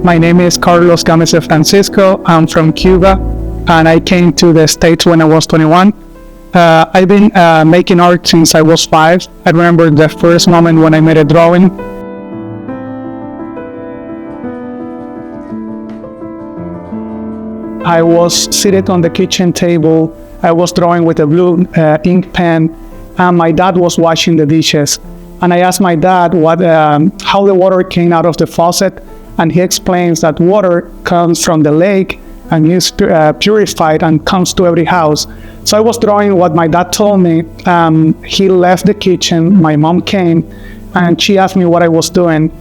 My name is Gamez de Francisco. I'm from Cuba, and I came to the States when I was 21. I've been making art since I was 5. I remember the first moment when I made a drawing. I was seated on the kitchen table. I was drawing with a blue ink pen, and my dad was washing the dishes. And I asked my dad how the water came out of the faucet, and he explains that water comes from the lake and is purified and comes to every house. So I was drawing what my dad told me. He left the kitchen, my mom came, and she asked me what I was doing.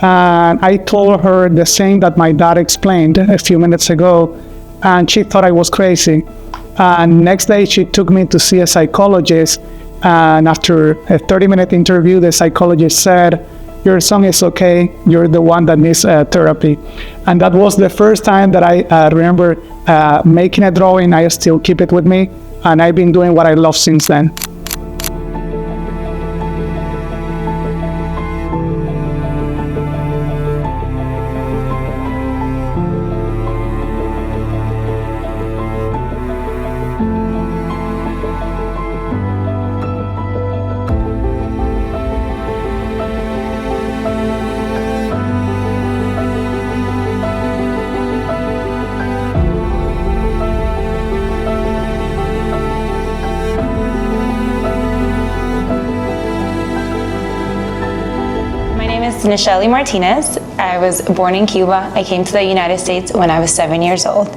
And I told her the same that my dad explained a few minutes ago, and she thought I was crazy. And next day she took me to see a psychologist, and after a 30-minute interview, the psychologist said, "Your son is okay, you're the one that needs therapy." And that was the first time that I remember making a drawing. I still keep it with me, and I've been doing what I love since then. Nachely Martinez. I was born in Cuba. I came to the United States when I was 7 years old.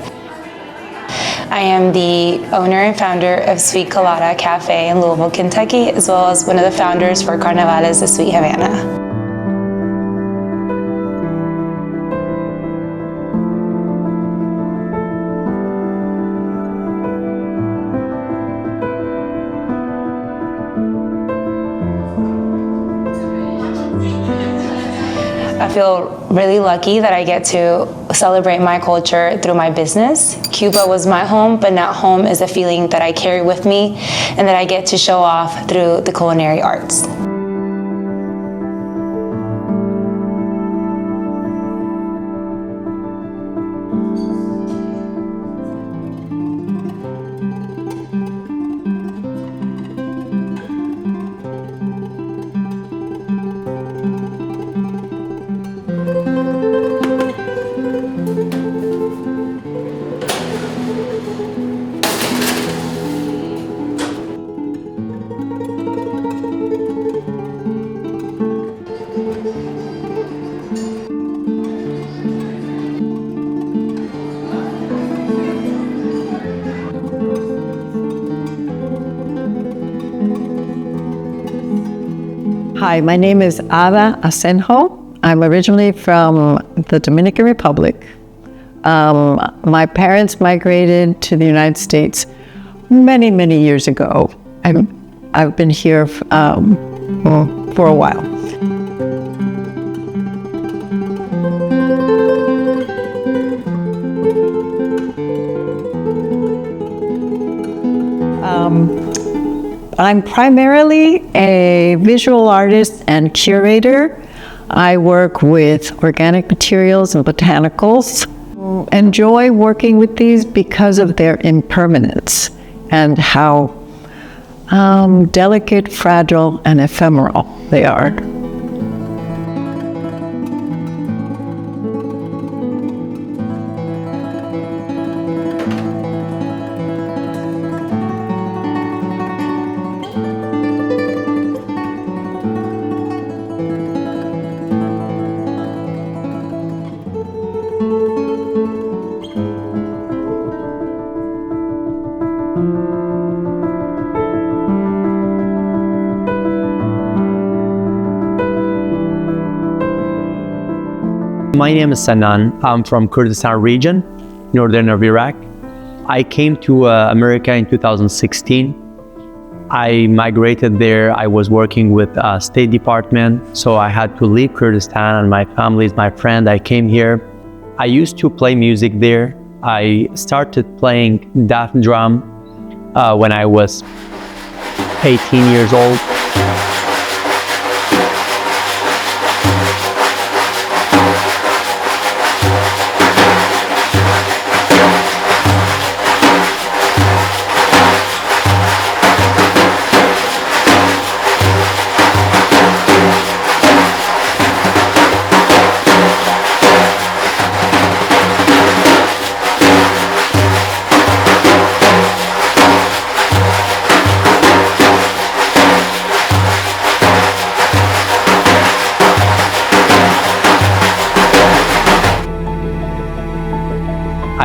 I am the owner and founder of Sweet Colada Cafe in Louisville, Kentucky, as well as one of the founders for Carnavales de Sweet Havana. I feel really lucky that I get to celebrate my culture through my business. Cuba was my home, but not home is a feeling that I carry with me and that I get to show off through the culinary arts. Hi, my name is Ada Asenjo. I'm originally from the Dominican Republic. My parents migrated to the United States many, many years ago. I've been here for a while. I'm primarily a visual artist and curator. I work with organic materials and botanicals. Enjoy working with these because of their impermanence and how delicate, fragile, and ephemeral they are. My name is Sanaan. I'm from Kurdistan region, northern of Iraq. I came to America in 2016. I migrated there. I was working with State Department, so I had to leave Kurdistan, and my family is my friend. I came here. I used to play music there. I started playing Daft drum when I was 18 years old.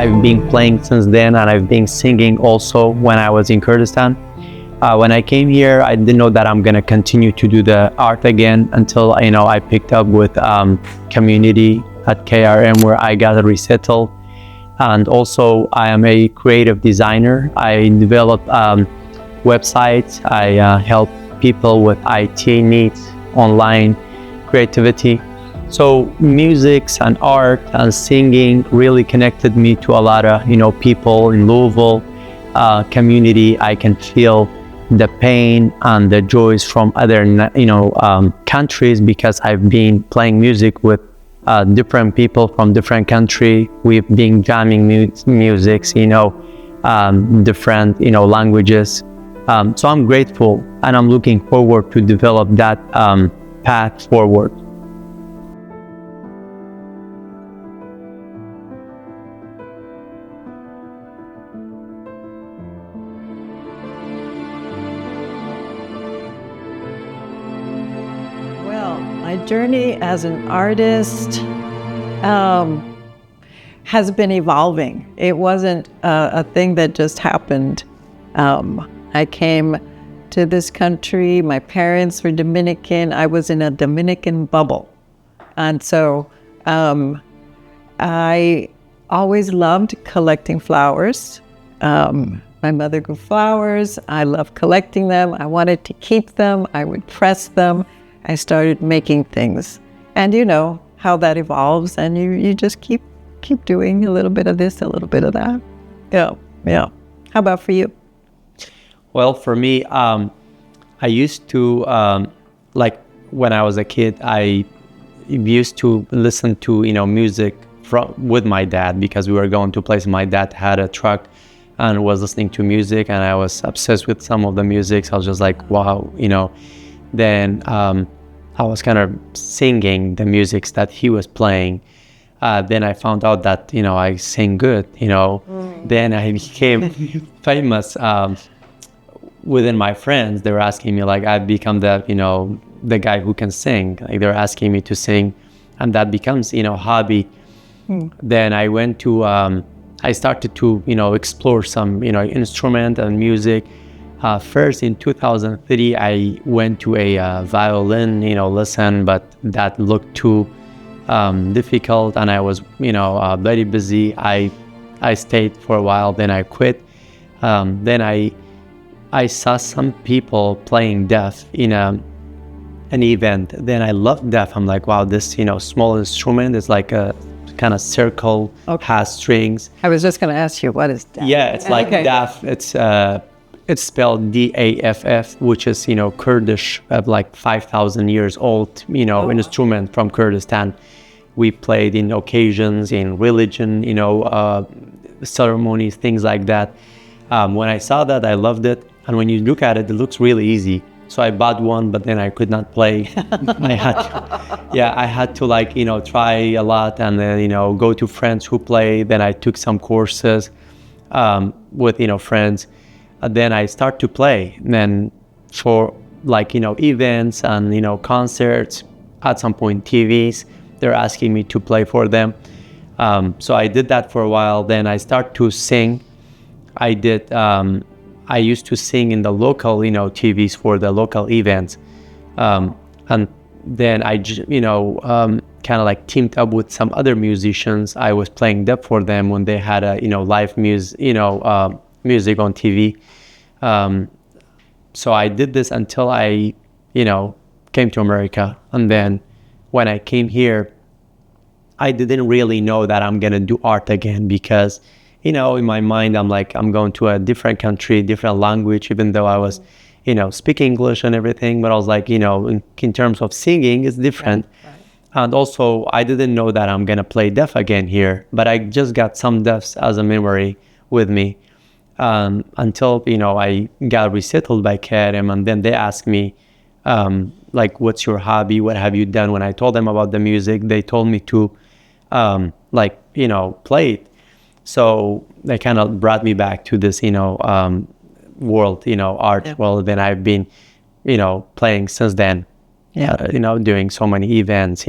I've been playing since then, and I've been singing also when I was in Kurdistan. When I came here, I didn't know that I'm gonna continue to do the art again until I picked up with community at KRM, where I got resettled. And also, I am a creative designer. I develop websites. I help people with IT needs, online creativity. So music and art and singing really connected me to a lot of people in Louisville community. I can feel the pain and the joys from other countries, because I've been playing music with different people from different country. We've been jamming musics, different languages. So I'm grateful, and I'm looking forward to develop that path forward. My journey as an artist has been evolving. It wasn't a thing that just happened. I came to this country, my parents were Dominican, I was in a Dominican bubble. And so I always loved collecting flowers. My mother grew flowers, I loved collecting them, I wanted to keep them, I would press them. I started making things, and you know how that evolves, and you just keep doing a little bit of this, a little bit of that. Yeah. How about for you? Well, for me, I used to like when I was a kid, I used to listen to music with my dad, because we were going to places. My dad had a truck and was listening to music, and I was obsessed with some of the music. I was just like, wow, Then I was kind of singing the music that he was playing. Then I found out that, I sing good, Then I became famous within my friends. They were asking me, like, I've become the guy who can sing. Like, they're asking me to sing, and that becomes, hobby. Then I went to, I started to, explore some, instrument and music. First in 2003, I went to a violin, lesson, but that looked too difficult, and I was, very busy. I stayed for a while, then I quit. Then I saw some people playing deaf in an event. Then I loved deaf. I'm like, wow, this, small instrument is like a kind of circle, has strings. I was just going to ask you, what is deaf? Yeah, it's like deaf. It's spelled DAFF, which is, Kurdish, of like 5,000 years old, instrument from Kurdistan. We played in occasions, in religion, ceremonies, things like that. When I saw that, I loved it. And when you look at it, it looks really easy. So I bought one, but then I could not play. I had to like, try a lot, and then, go to friends who play. Then I took some courses with, friends. Then I start to play. And then for like, events and, concerts, at some point TVs, they're asking me to play for them. So I did that for a while. Then I start to sing. I used to sing in the local, TVs for the local events. And then I, kind of like teamed up with some other musicians. I was playing dub for them when they had a, live music, music on TV. So I did this until I, came to America. And then when I came here, I didn't really know that I'm going to do art again, because, in my mind, I'm like, I'm going to a different country, different language, even though I was, speak English and everything. But I was like, in terms of singing, it's different. Right. And also, I didn't know that I'm going to play deaf again here. But I just got some deafs as a memory with me. Until, I got resettled by KRM, and then they asked me, like, what's your hobby? What have you done? When I told them about the music, they told me to, play it. So they kind of brought me back to this, world, art. Yeah. Well, then I've been, playing since then, doing so many events,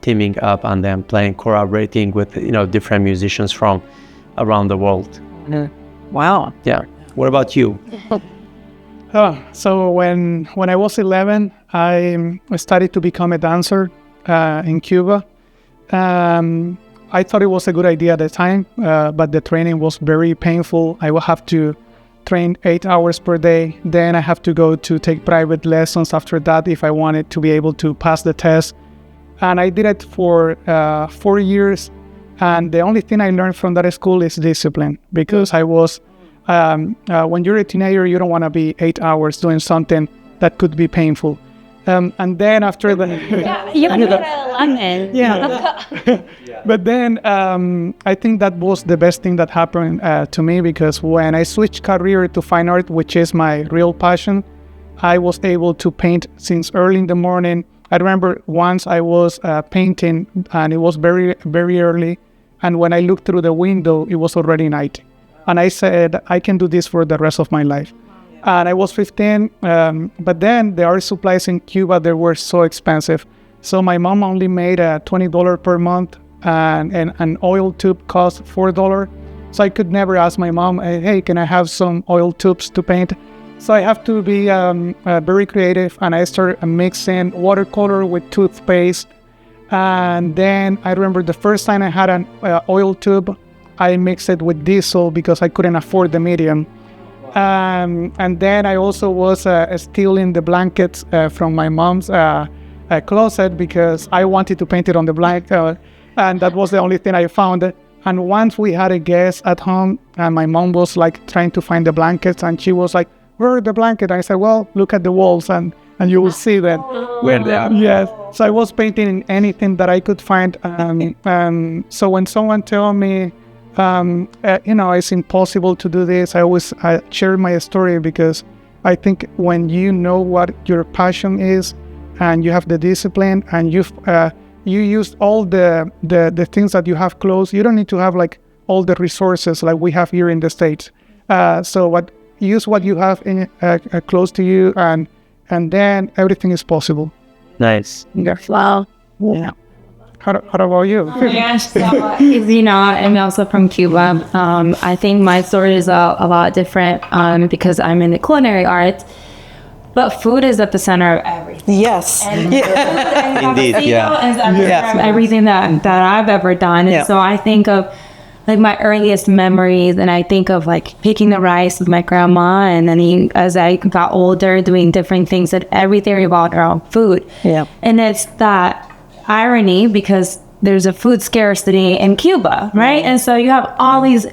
teaming up and then collaborating with different musicians from around the world. Wow. Yeah. What about you? So when I was 11, I started to become a dancer in Cuba. I thought it was a good idea at the time, but the training was very painful. I would have to train 8 hours per day. Then I have to go to take private lessons after that if I wanted to be able to pass the test. And I did it for 4 years. And the only thing I learned from that school is discipline, because I was, when you're a teenager, you don't want to be 8 hours doing something that could be painful. And then after the... You can do that. Yeah. But then I think that was the best thing that happened to me, because when I switched career to fine art, which is my real passion, I was able to paint since early in the morning. I remember once I was painting and it was very, very early. And when I looked through the window, it was already night. And I said, I can do this for the rest of my life. And I was 15, but then the art supplies in Cuba, they were so expensive. So my mom only made $20 per month, and an oil tube cost $4. So I could never ask my mom, hey, can I have some oil tubes to paint? So I have to be very creative, and I started mixing watercolor with toothpaste. And then I remember the first time I had an oil tube, I mixed it with diesel because I couldn't afford the medium. And then I also was stealing the blankets from my mom's closet because I wanted to paint it on the blanket, and that was the only thing I found. And once we had a guest at home, and my mom was like trying to find the blankets, and she was like, "Where are the blankets?" I said, "Well, look at the walls, and you will see that." Where they are. Yes. So I was painting anything that I could find. So when someone told me, it's impossible to do this, I share my story, because I think when you know what your passion is and you have the discipline and you use all the things that you have close, you don't need to have like all the resources like we have here in the States. So use what you have close to you, and then everything is possible. Nice. Yeah. Wow. Yeah. How about you? Yes, I'm also from Cuba. I think my story is a lot different because I'm in the culinary arts, but food is at the center of everything. Yes. And Indeed, yeah. Is at the center of everything that I've ever done. And so I think of like my earliest memories, and I think of like picking the rice with my grandma, and then as I got older, doing different things, and everything revolved around food. Yeah. And it's that irony, because there's a food scarcity in Cuba, right? And so you have all these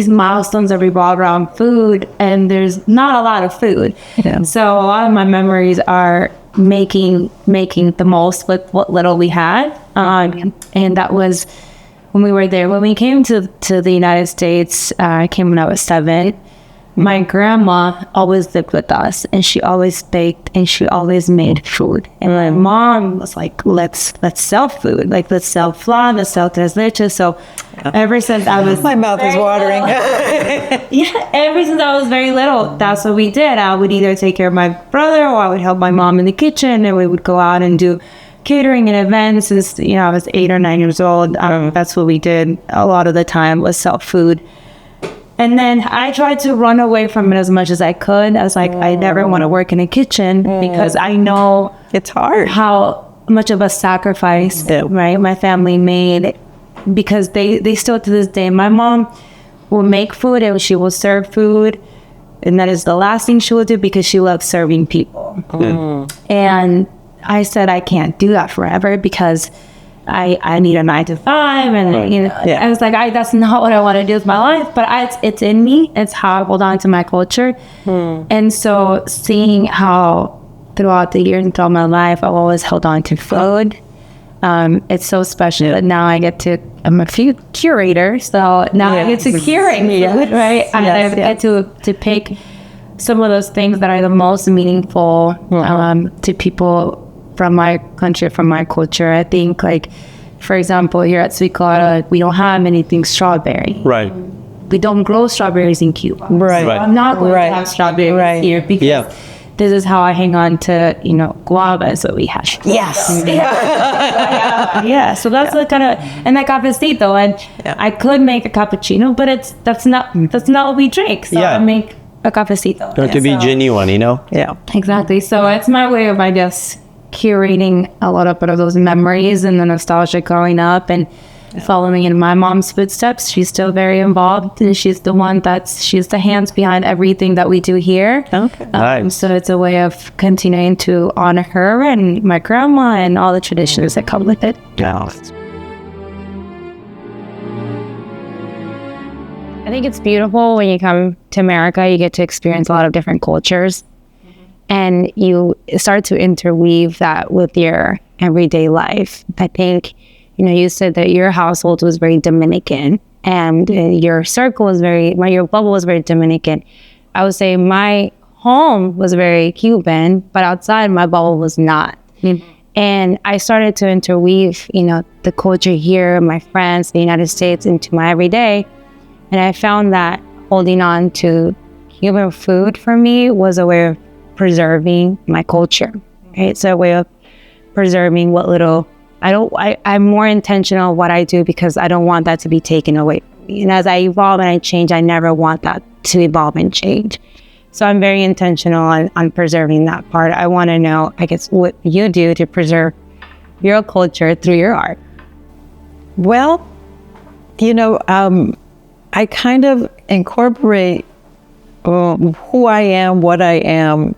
milestones that revolve around food, and there's not a lot of food. Yeah. So a lot of my memories are making the most with what little we had, and that was when we were there. When we came to the United States, I came when I was 7. My grandma always lived with us, and she always baked, and she always made food. And my mom was like, let's sell food. Like, let's sell flan, let's sell tres leches. So ever since I was... My mouth is watering. Ever since I was very little, that's what we did. I would either take care of my brother, or I would help my mom in the kitchen, and we would go out and do catering and events. Since, I was 8 or 9 years old, that's what we did a lot of the time, was sell food. And then I tried to run away from it as much as I could. I was like, I never want to work in a kitchen, because I know It's hard. how much of a sacrifice, right, my family made, because they still to this day, my mom will make food and she will serve food, and that is the last thing she will do, because she loves serving people. And I said, I can't do that forever, because I need a 9 to 5, and I was like, that's not what I want to do with my life, but it's in me. It's how I hold on to my culture. And so seeing how throughout the years and throughout my life, I've always held on to food. It's so special that now I'm a curator, so now I get to curate food, right? And I get to pick some of those things that are the most meaningful to people from my country, from my culture. I think, like, for example, here at Sweet Colada, we don't have anything strawberry. Right. We don't grow strawberries in Cuba. Right. So I'm not going to have strawberries here, because this is how I hang on to, guava is what we have. Yes. Yeah. So that's the kind of, and that cafecito, and I could make a cappuccino, but that's not what we drink. So I make a cafecito. To be genuine, Yeah. Exactly. So it's my way of, I guess, curating a lot of those memories and the nostalgia growing up and following in my mom's footsteps. She's still very involved, and she's the one she's the hands behind everything that we do here. Okay. Nice. So it's a way of continuing to honor her and my grandma and all the traditions that come with it. Yeah. I think it's beautiful when you come to America, you get to experience a lot of different cultures, and you start to interweave that with your everyday life. I think, you said that your household was very Dominican, and your circle was your bubble was very Dominican. I would say my home was very Cuban, but outside my bubble was not. And I started to interweave, the culture here, my friends, the United States into my everyday. And I found that holding on to Cuban food for me was a way of preserving my culture. Right? It's a way of preserving what little I'm more intentional of what I do because I don't want that to be taken away from me. And as I evolve and I change, I never want that to evolve and change. So I'm very intentional on preserving that part. I want to know, I guess, what you do to preserve your culture through your art. Well, I kind of incorporate who I am, what I am,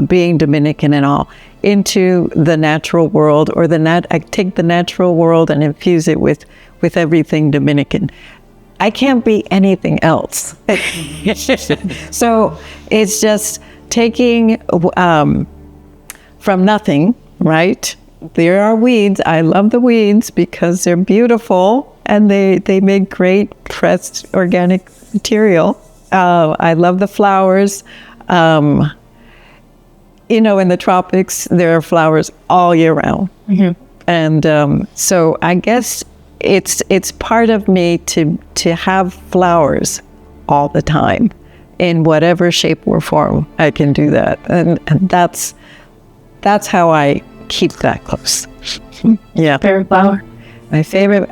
being Dominican and all, into the natural world, or I take the natural world and infuse it with everything Dominican. I can't be anything else. So it's just taking from nothing, right? There are weeds. I love the weeds because they're beautiful and they make great pressed organic material. I love the flowers. In the tropics, there are flowers all year round. Mm-hmm. And so I guess it's part of me to have flowers all the time in whatever shape or form I can do that. And that's how I keep that close. Yeah. Favorite flower? My favorite,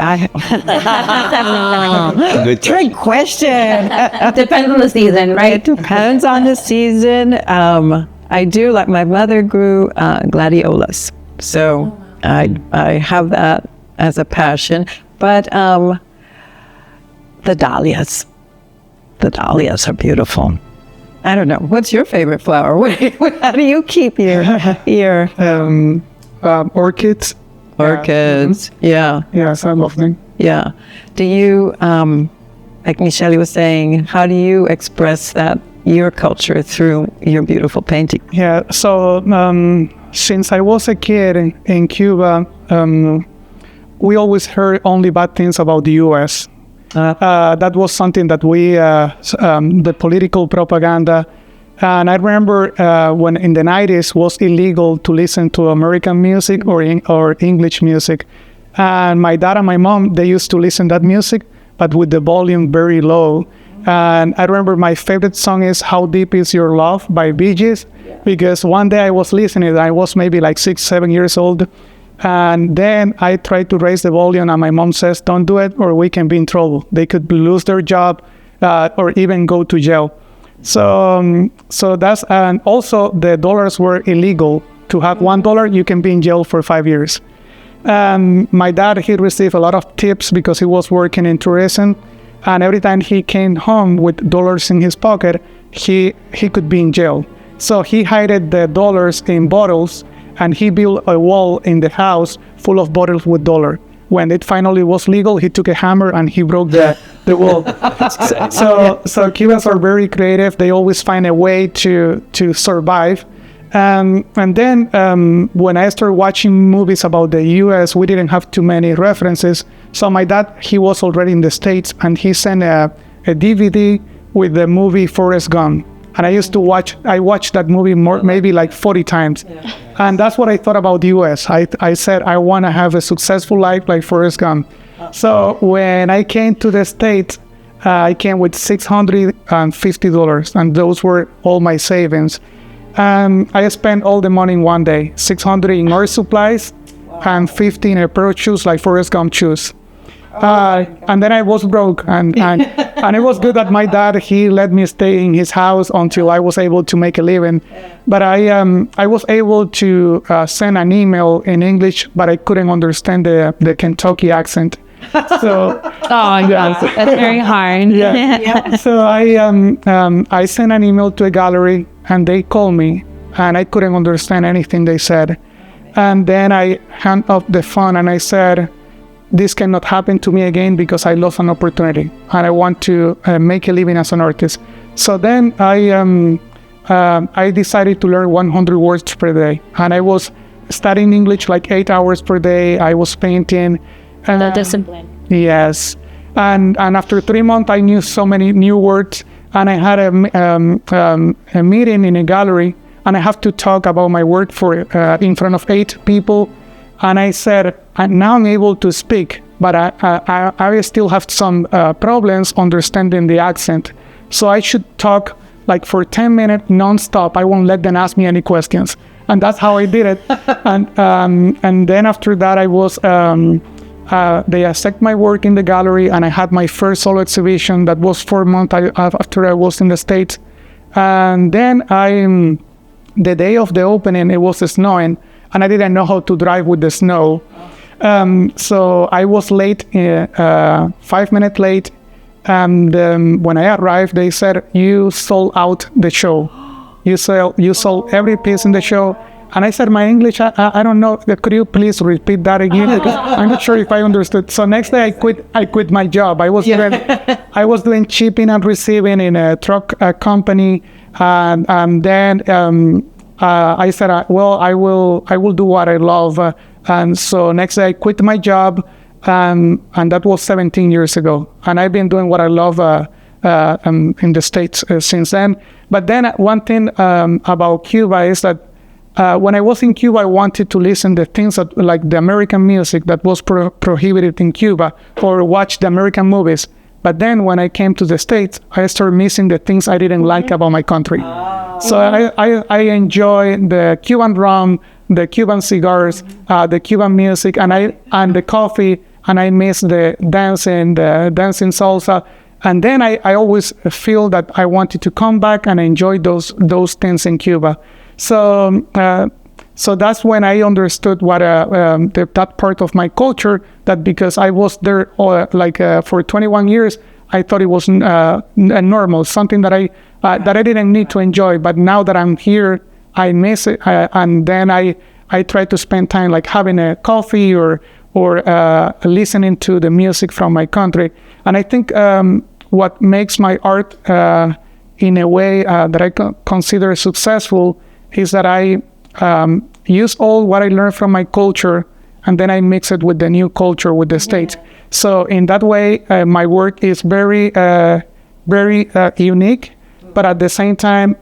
Good trick question. Depends on the season, right? It depends on the season. I do, like my mother grew gladiolas. So I have that as a passion. But the dahlias are beautiful. I don't know. What's your favorite flower? How do you keep your Orchids. Orchids, yeah. Yes, I love them. Yeah. Do you, like Nachely was saying, how do you express your culture through your beautiful painting? Yeah, so since I was a kid in Cuba, we always heard only bad things about the U.S. That was something that the political propaganda. And I remember when in the 90s was illegal to listen to American music or English music. And my dad and my mom, they used to listen to that music, but with the volume very low. And I remember my favorite song is How Deep Is Your Love by Bee Gees, because one day I was listening, I was maybe like 6-7 years old. And then I tried to raise the volume and my mom says, don't do it or we can be in trouble. They could lose their job or even go to jail. So that's, and also the dollars were illegal. To have $1, you can be in jail for 5 years. My dad, he received a lot of tips because he was working in tourism. And every time he came home with dollars in his pocket, he could be in jail. So he hid the dollars in bottles and he built a wall in the house full of bottles with dollar. When it finally was legal, he took a hammer and he broke the wall. So Cubans are very creative. They always find a way to survive. And then when I started watching movies about the U.S., we didn't have too many references. So my dad, he was already in the States, and he sent a DVD with the movie Forrest Gump. And I watched that movie maybe like 40 times. Yeah. And that's what I thought about the U.S. I said, I want to have a successful life like Forrest Gump. So when I came to the States, I came with $650, and those were all my savings. I spent all the money in one day, 600 in art supplies and 50 in a pair of shoes, like Forrest Gump shoes. And then I was broke, and it was good that my dad, he let me stay in his house until I was able to make a living. But I was able to send an email in English, but I couldn't understand the Kentucky accent. So That's very hard. so I sent an email to a gallery, and they called me, and I couldn't understand anything they said. And then I hung up the phone and I said, this cannot happen to me again because I lost an opportunity and I want to make a living as an artist. So then I decided to learn 100 words per day, and I was studying English like 8 hours per day. I was painting. The discipline. Yes. And after 3 months, I knew so many new words, and I had a meeting in a gallery, and I have to talk about my work in front of 8 people. And I said, now I'm able to speak, but I still have some problems understanding the accent. So I should talk like for 10 minutes non-stop. I won't let them ask me any questions. And that's how I did it. And then after that, I was, they accepted my work in the gallery, and I had my first solo exhibition that was 4 months after I was in the States. And then the day of the opening, it was snowing, and I didn't know how to drive with the snow. So I was late, 5 minutes late. And when I arrived, they said, you sold out the show. You sold every piece in the show. And I said, my English, I don't know. Could you please repeat that again? Because I'm not sure if I understood. So next day I quit my job. I was doing shipping and receiving in a truck company. And then I said, well, I will do what I love. And so next day I quit my job, and that was 17 years ago. And I've been doing what I love in the States since then. But then one thing about Cuba is that when I was in Cuba, I wanted to listen to things that, like the American music that was prohibited in Cuba, or watch the American movies. But then when I came to the States, I started missing the things I didn't like about my country. So I enjoy the Cuban rum, the Cuban cigars, the Cuban music, and the coffee, and I miss the dancing salsa. And then I always feel that I wanted to come back and enjoy those things in Cuba. So that's when I understood what that part of my culture, that because I was there for 21 years, I thought it was normal, something that I didn't need to enjoy. But now that I'm here, I miss it, and then I try to spend time like having a coffee or listening to the music from my country. And I think what makes my art in a way that I consider successful is that I use all what I learned from my culture, and then I mix it with the new culture, with the States. So in that way, my work is very, very unique, but at the same time,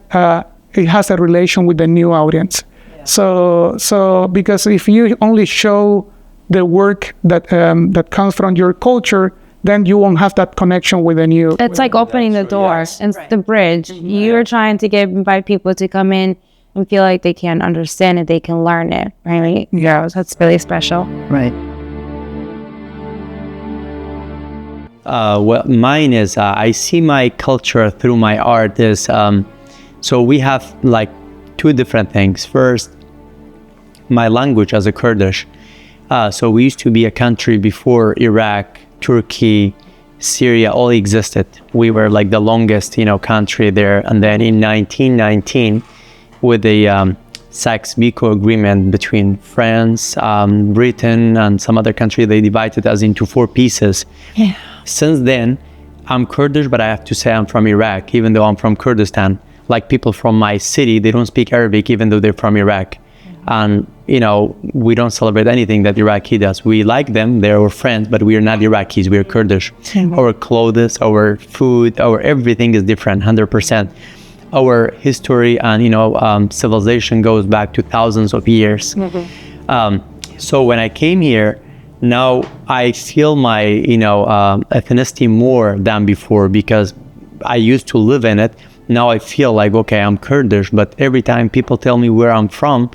it has a relation with the new audience. So because if you only show the work that comes from your culture, then you won't have that connection with the new. It's like opening the door and the bridge. You're trying to invite people to come in and feel like they can understand it, they can learn it, right? Yeah, that's really special. Right. Well, mine is I see my culture through my art is so we have like two different things. First, my language as a Kurdish. So we used to be a country before Iraq, Turkey, Syria all existed. We were like the longest, country there. And then in 1919, with the Sykes-Picot agreement between France, Britain, and some other country, they divided us into 4 pieces. Yeah. Since then, I'm Kurdish, but I have to say I'm from Iraq, even though I'm from Kurdistan. Like people from my city, they don't speak Arabic, even though they're from Iraq. And, we don't celebrate anything that Iraqi does. We like them, they're our friends, but we are not Iraqis, we are Kurdish. Our clothes, our food, our everything is different, 100%. Our history and, civilization goes back to thousands of years. So when I came here, now I feel my, ethnicity more than before because I used to live in it, now I feel like, okay, I'm Kurdish, but every time people tell me where I'm from,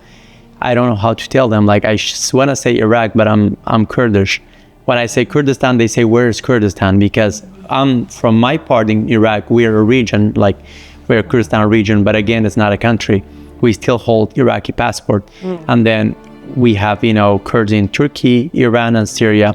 I don't know how to tell them. Like I want to say Iraq, but I'm Kurdish. When I say Kurdistan, they say, where is Kurdistan? Because I'm from my part in Iraq, we're a region, like we're a Kurdistan region, but again, it's not a country. We still hold Iraqi passport. And then we have, Kurds in Turkey, Iran, and Syria.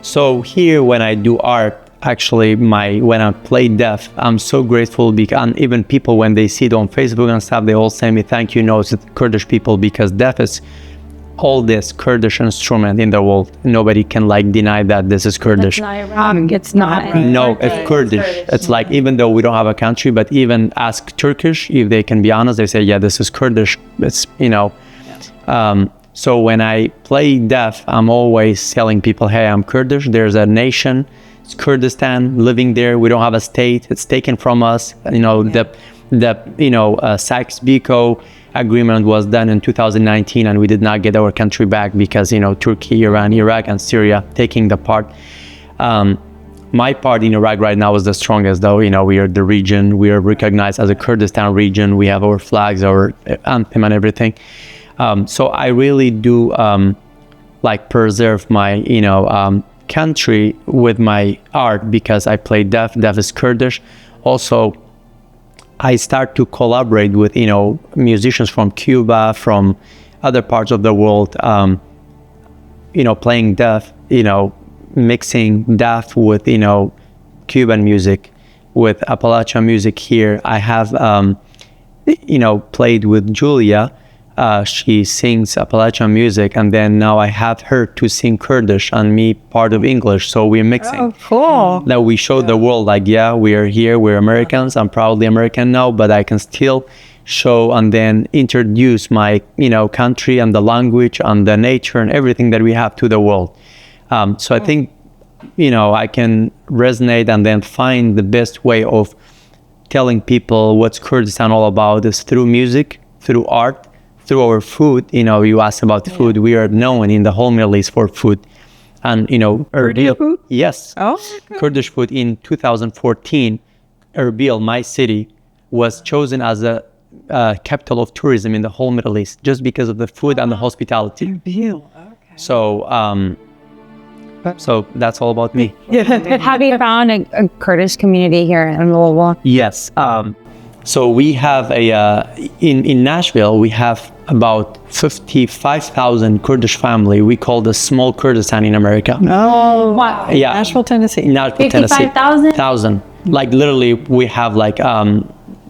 So here, when I do art, actually, when I play deaf, I'm so grateful because, and even people, when they see it on Facebook and stuff, they all say me, thank you, it's the Kurdish people, because deaf is oldest Kurdish instrument in the world. Nobody can deny that this is Kurdish. It's not Iran. It's not. No, it's Kurdish. It's like, even though we don't have a country, but even ask Turkish, if they can be honest, they say, yeah, this is Kurdish. It's, so when I play deaf, I'm always telling people, hey, I'm Kurdish. There's a nation, it's Kurdistan, living there. We don't have a state. It's taken from us. The Sykes-Picot agreement was done in 2019, and we did not get our country back because, Turkey, Iran, Iraq, and Syria taking the part. My part in Iraq right now is the strongest, though. We are the region. We are recognized as a Kurdistan region. We have our flags, our anthem, and everything. So I really do preserve my country with my art because I play deaf. Deaf is Kurdish. Also, I start to collaborate with musicians from Cuba, from other parts of the world. Playing deaf. Mixing deaf with Cuban music, with Appalachian music here. I have played with Julia. She sings Appalachian music, and then now I have her to sing Kurdish and me part of English, so we're mixing. Oh, cool. Now we show the world we are here, we're Americans, I'm proudly American now, but I can still show and then introduce my country and the language and the nature and everything that we have to the world. So I think I can resonate and then find the best way of telling people what's Kurdistan all about is through music, through art, through our food. You asked about food. We are known in the whole Middle East for food. And, Kurdish food? Yes. Oh, okay. Kurdish food. In 2014, Erbil, my city, was chosen as a capital of tourism in the whole Middle East just because of the food and the hospitality. Erbil, okay. So that's all about me. Have you found a Kurdish community here in Louisville? Yes. So we have in Nashville, we have about 55,000 Kurdish family. We call the small Kurdistan in America. Oh, Wow. Yeah. Nashville, Tennessee. Nashville, Tennessee. 55,000? Literally, we have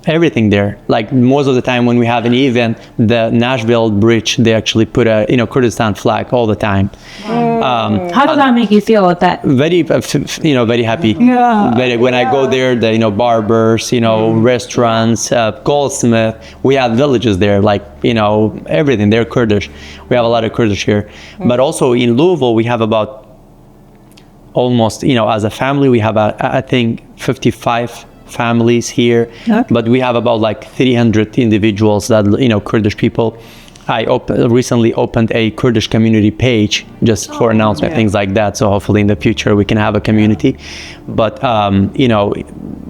everything there. Most of the time when we have an event, the Nashville bridge, they actually put a Kurdistan flag all the time. How does that make you feel with that? Very, very happy. Yeah. When I go there, the barbers, restaurants, goldsmith, we have villages there, everything. They're Kurdish. We have a lot of Kurdish here. But also in Louisville, we have about almost, as a family, we have, I think, 55 families here. Okay. But we have about 300 individuals that, Kurdish people. I recently opened a Kurdish community page just for announcement, things like that. So hopefully in the future we can have a community. But,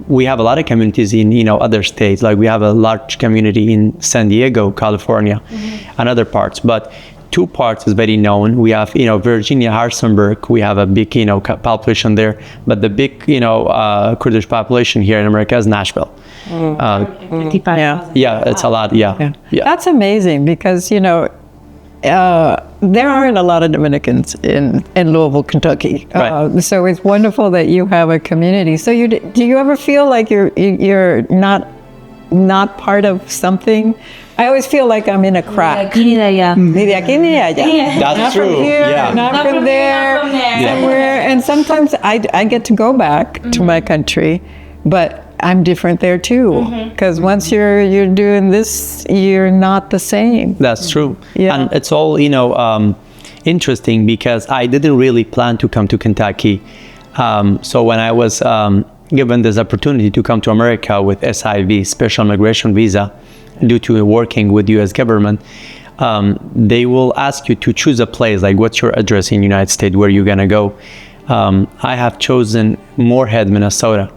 we have a lot of communities in, other states. We have a large community in San Diego, California, and other parts. But two parts is very known. We have, Virginia, Harrisonburg. We have a big, population there. But the big, Kurdish population here in America is Nashville. 55,000. Yeah, it's a lot. Yeah. That's amazing because, there aren't a lot of Dominicans in Louisville, Kentucky. Right. So it's wonderful that you have a community. So do you ever feel like you're not part of something? I always feel like I'm in a crack. That's true. From here, Yeah. not from there, somewhere. And sometimes I get to go back to my country, but I'm different there too. Because once you're doing this, you're not the same. That's true. Yeah. And it's all, interesting because I didn't really plan to come to Kentucky. So when I was given this opportunity to come to America with SIV, Special Immigration Visa, due to working with U.S. government, they will ask you to choose a place, what's your address in the United States, where you're going to go. I have chosen Moorhead, Minnesota.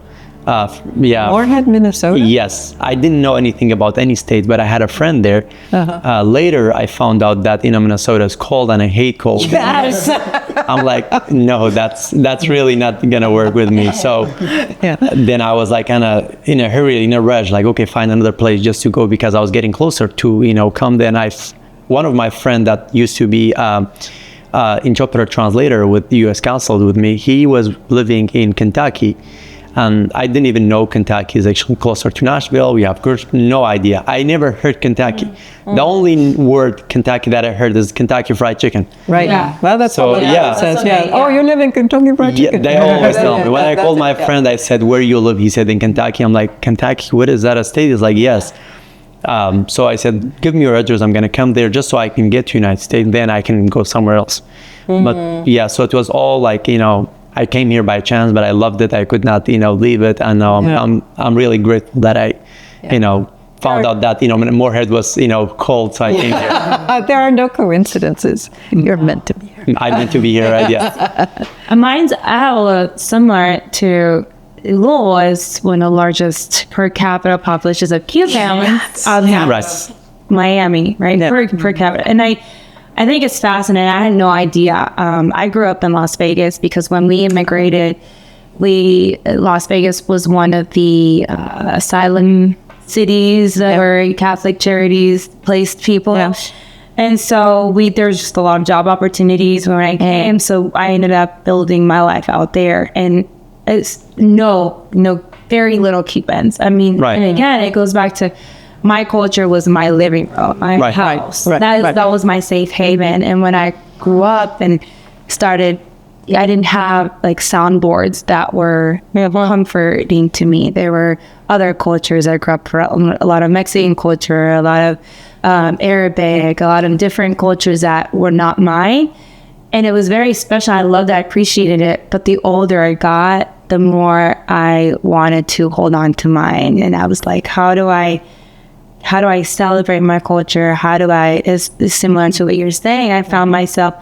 Moorhead, Minnesota? Yes. I didn't know anything about any state, but I had a friend there. Later, I found out that, Minnesota is cold and I hate cold. Yes. I'm like, no, that's really not gonna work with me. So then I was like kind of in a hurry, in a rush, like, okay, find another place just to go, because I was getting closer to, come there. And one of my friend that used to be interpreter translator with the U.S. Consul with me, he was living in Kentucky. And I didn't even know Kentucky is actually closer to Nashville. We have no idea. I never heard Kentucky. The only word Kentucky that I heard is Kentucky Fried Chicken. Right. Yeah. Well, that's so, what says. Yeah. Oh, you live in Kentucky Fried Chicken. They always tell me. When I called my friend, I said, where you live? He said, in Kentucky. I'm like, Kentucky? What is that, a state? He's like, yes. So I said, give me your address. I'm going to come there just so I can get to United States. Then I can go somewhere else. But yeah, so it was all like, I came here by chance, but I loved it. I could not, leave it. And I'm really grateful that I, found out that, Moorhead was, cold. So I came here. There are no coincidences. You're meant to be here. I'm meant to be here, right? Yeah. Mine's similar to Louisville is one of the largest per capita populations of Cubans. Right. Miami, right? Per capita. And I think it's fascinating. I had no idea. I grew up in Las Vegas because when we immigrated, Las Vegas was one of the asylum cities where Catholic charities placed people. Yeah. And so there's just a lot of job opportunities when I came. So I ended up building my life out there. And it's very little Cubans. I mean, and again, it goes back to my culture was my living room, my house. That was my safe haven. And when I grew up and started, I didn't have like soundboards that were comforting to me. There were other cultures. I grew up for a lot of Mexican culture, a lot of Arabic, a lot of different cultures that were not mine. And it was very special. I loved it. I appreciated it. But the older I got, the more I wanted to hold on to mine. And I was like, how do I celebrate my culture? It's similar to what you're saying. I found myself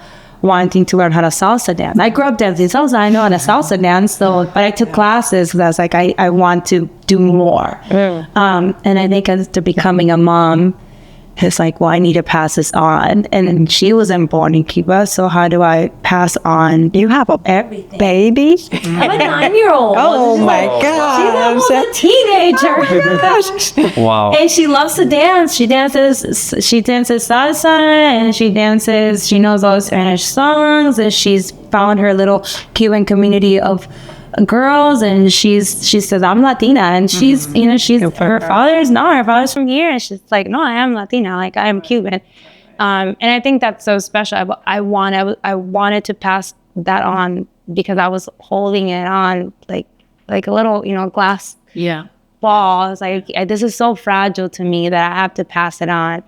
wanting to learn how to salsa dance. I grew up dancing salsa. I know how to salsa dance, but I took classes because I was like, I want to do more. And I think as to becoming a mom, it's like, well, I need to pass this on. And she wasn't born in Cuba, so how do I pass on? You have everything. Baby? I'm a 9-year-old. Oh my God. She's a teenager. Wow. And she loves to dance. She dances salsa, and she knows all the Spanish songs, and she's found her little Cuban community of girls, and she says, I'm Latina, and she's her father's from here, and she's like, no, I am Latina, like I am Cuban. And I think that's so special. I wanted to pass that on because I was holding it on like a little glass ball. I was like, this is so fragile to me that I have to pass it on.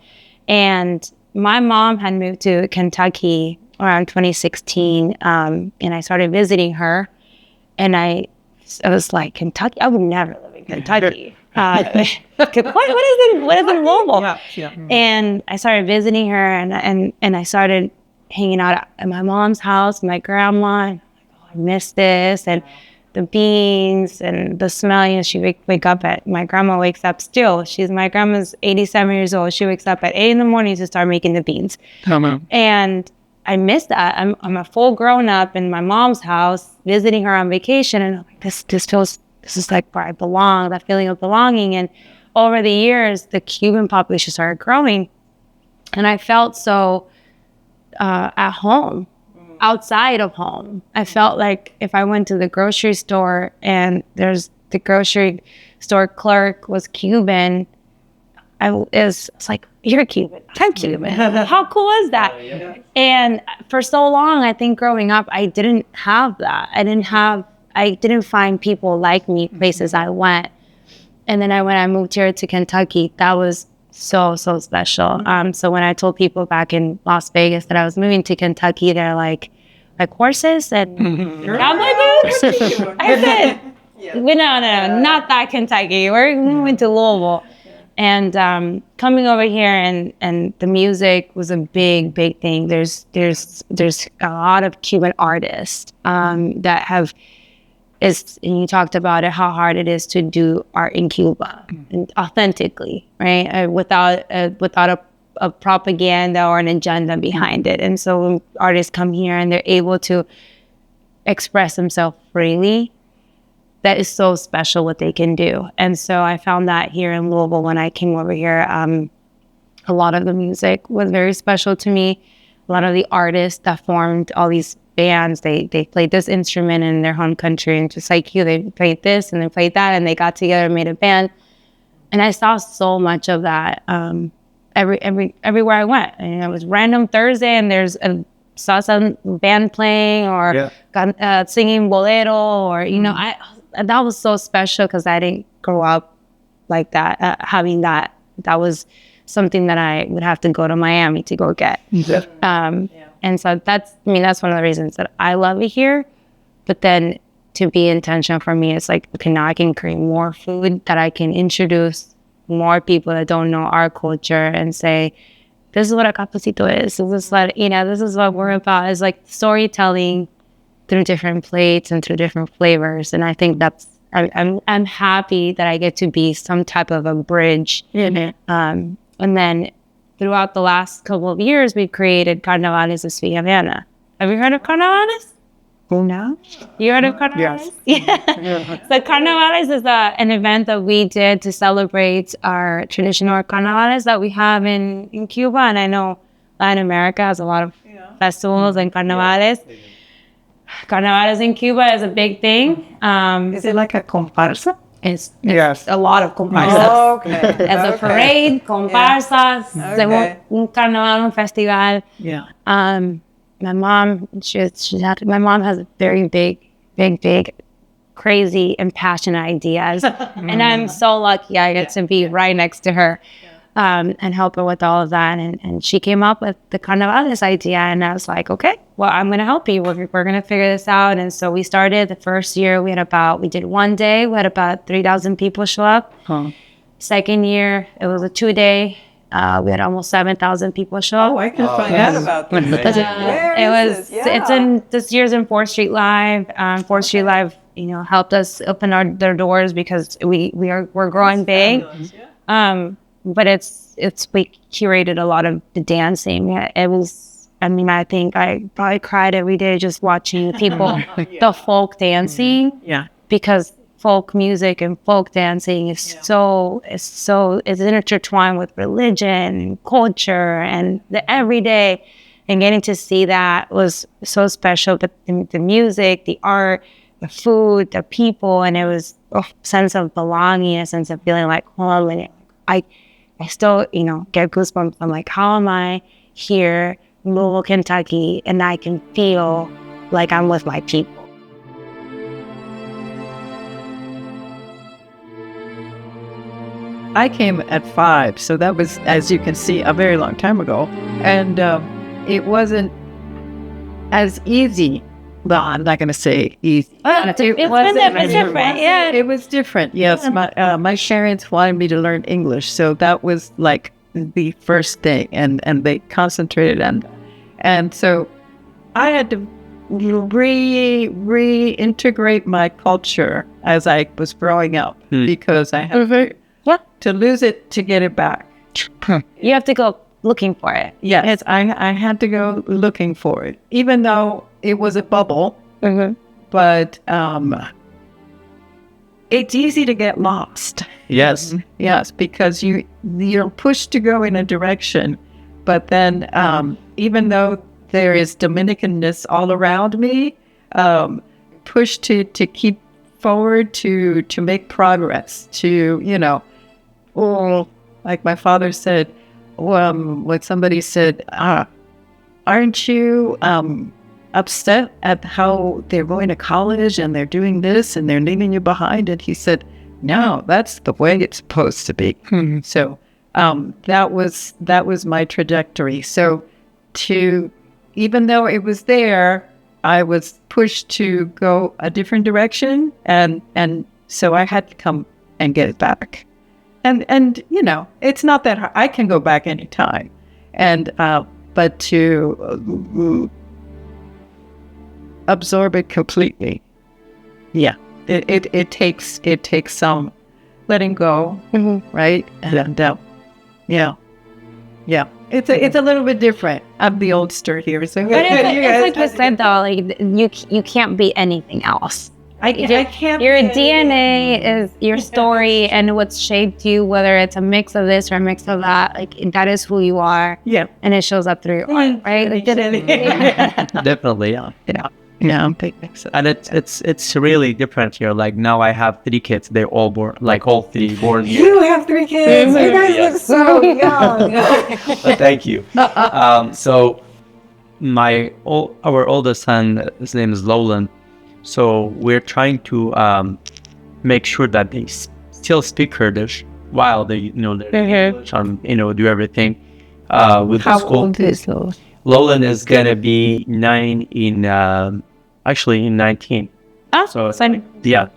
And my mom had moved to Kentucky around 2016, and I started visiting her. And I was like, Kentucky? I would never live in Kentucky. What is it, Louisville? Yeah. And I started visiting her, and I started hanging out at my mom's house, my grandma. And I miss this, and the beans, and the smell. She wake up my grandma wakes up still. My grandma's 87 years old. She wakes up at 8 in the morning to start making the beans. And I miss that. I'm a full grown up in my mom's house visiting her on vacation, and I'm like, this is like where I belong, that feeling of belonging. And over the years, the Cuban population started growing, and I felt so at home, outside of home. I felt like if I went to the grocery store and the grocery store clerk was Cuban, it's like, you're Cuban, I'm Cuban. How cool is that? And for so long, I think growing up, I didn't have that. I didn't find people like me places I went. And then when I moved here to Kentucky, that was so special. So when I told people back in Las Vegas that I was moving to Kentucky, they're like horses and cowboy boots? I said, no, not that Kentucky. We're moving to Louisville. And coming over here and the music was a big thing. There's a lot of Cuban artists that have and you talked about it, how hard it is to do art in Cuba and authentically, right? Without a propaganda or an agenda behind it. And so when artists come here and they're able to express themselves freely, that is so special what they can do. And so I found that here in Louisville when I came over here, a lot of the music was very special to me. A lot of the artists that formed all these bands, they played this instrument in their home country, and just like you, they played this and they played that, and they got together and made a band. And I saw so much of that everywhere I went. And it was random Thursday, and there's a salsa band playing or singing bolero, or that was so special because I didn't grow up like that, having that. That was something that I would have to go to Miami to go get. And so that's one of the reasons that I love it here. But then to be intentional for me, it's like, okay, now I can create more food that I can introduce more people that don't know our culture and say, this is what a cafecito is. This is what we're about. It's like storytelling through different plates and through different flavors. And I think I'm happy that I get to be some type of a bridge. And then throughout the last couple of years, we've created Carnavales de Sweet Havana. Have you heard of Carnavales? No. You heard of Carnavales? Yes. Yeah. So Carnavales is an event that we did to celebrate our traditional Carnavales that we have in Cuba. And I know Latin America has a lot of festivals and Carnavales. Carnavales in Cuba is a big thing. Is it like a comparsa? It's a lot of comparsas. Oh, okay. It's a parade, comparsas, un carnaval, un festival. Yeah. My mom, my mom has very big, crazy and passionate ideas. And I'm so lucky I get to be right next to her and help her with all of that. And she came up with the Carnavales idea, and I was like, okay, well, I'm going to help you. We're going to figure this out. And so we started the first year. We did one day. We had about 3,000 people show up. Second year, it was a 2-day. We had almost 7,000 people show up. Oh, I can find out about this. It's in this year's in 4th Street Live. 4th Street Live, helped us open their doors because we're growing big. But we curated a lot of the dancing. It was, I think I probably cried every day just watching people, the folk dancing. Yeah. Because folk music and folk dancing is it's intertwined with religion and culture and the everyday, and getting to see that was so special. But the music, the art, the food, the people, and it was a sense of belonging, a sense of feeling like home. And I still, get goosebumps. I'm like, how am I here in Louisville, Kentucky, and I can feel like I'm with my people? I came at 5, so that was, as you can see, a very long time ago. And it wasn't as easy. Well, I'm not going to say easy. It was different. Yeah, it was different. Yes, my parents wanted me to learn English, so that was like the first thing, and they concentrated on that. And so I had to reintegrate my culture as I was growing up, because I had to lose it to get it back. You have to go looking for it. Yes, I had to go looking for it, even though it was a bubble. But it's easy to get lost. Yes. Yes, because you're pushed to go in a direction, but then even though there is Dominicanness all around me, pushed to keep forward, to make progress, to like my father said, when somebody said, aren't you upset at how they're going to college and they're doing this and they're leaving you behind? And he said, no, that's the way it's supposed to be. So that was my trajectory. So even though it was there, I was pushed to go a different direction, and so I had to come and get it back. And it's not that hard. I can go back anytime, but to absorb it completely, it takes some letting go, right? And yeah. It's a little bit different. I'm the oldster here, so But it's like you said though, like you can't be anything else. I can't. Your DNA is your story and what's shaped you, whether it's a mix of this or a mix of that. Like that is who you are. Yeah. And it shows up through your art, right? Like, Definitely, yeah. Yeah, that makes sense. And it's really different here. Like now I have 3 kids. They're all born, like all 3 born here. You have 3 kids. You guys look so young. But thank you. So our oldest son, his name is Lowland. So we're trying to make sure that they still speak Kurdish while they they're English and do everything with the school. How old is Lowland? Lowland is gonna be 9 in actually in 19. So yeah,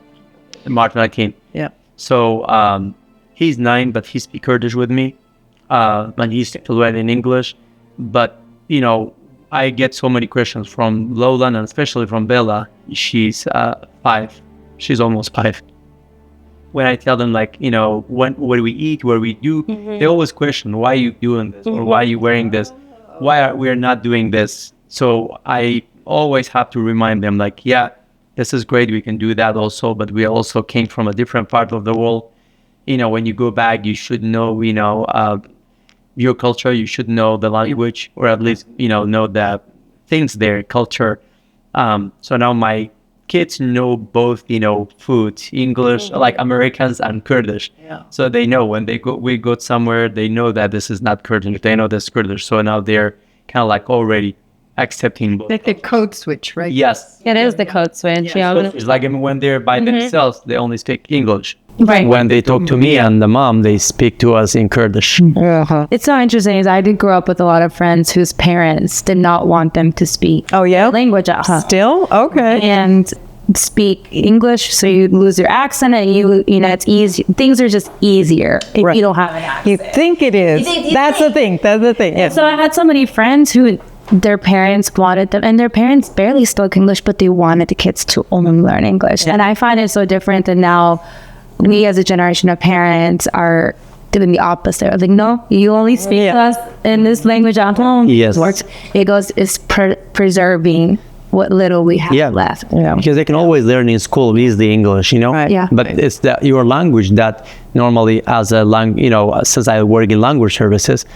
March 19. Yeah. So he's 9, but he speaks Kurdish with me, and he's fluent in English. But I get so many questions from Lowland and especially from Bella. She's 5. She's almost 5. When I tell them like, what do we eat, what do we do, they always question, why are you doing this? Or why are you wearing this? Why are we not doing this? So I always have to remind them like, yeah, this is great. We can do that also, but we also came from a different part of the world. When you go back, you should know, your culture, you should know the language, or at least, know the things there, culture. So now my kids know both, food, English, like Americans and Kurdish. Yeah. So they know when we go somewhere, they know that this is not Kurdish. They know this Kurdish. So now they're kind of like already accepting both. Like the code switch, right? Yes. It is the code switch. Yeah. It's like when they're by themselves, they only speak English. Right. When they talk to me and the mom, they speak to us in Kurdish. It's so interesting is I did grow up with a lot of friends whose parents did not want them to speak language at home. Still? Okay. And speak English, so you lose your accent, and it's easy. Things are just easier if you don't have an accent. You think it is. That's the thing. Yeah. So I had so many friends who their parents wanted them, and their parents barely spoke English, but they wanted the kids to only learn English. And I find it so different. And now we as a generation of parents are doing the opposite. Like, no, you only speak to us in this language at home. Yes. It's preserving what little we have left. Yeah. Because they can always learn in school easily English, Right. Yeah. But it's your language that normally as a since I work in language services,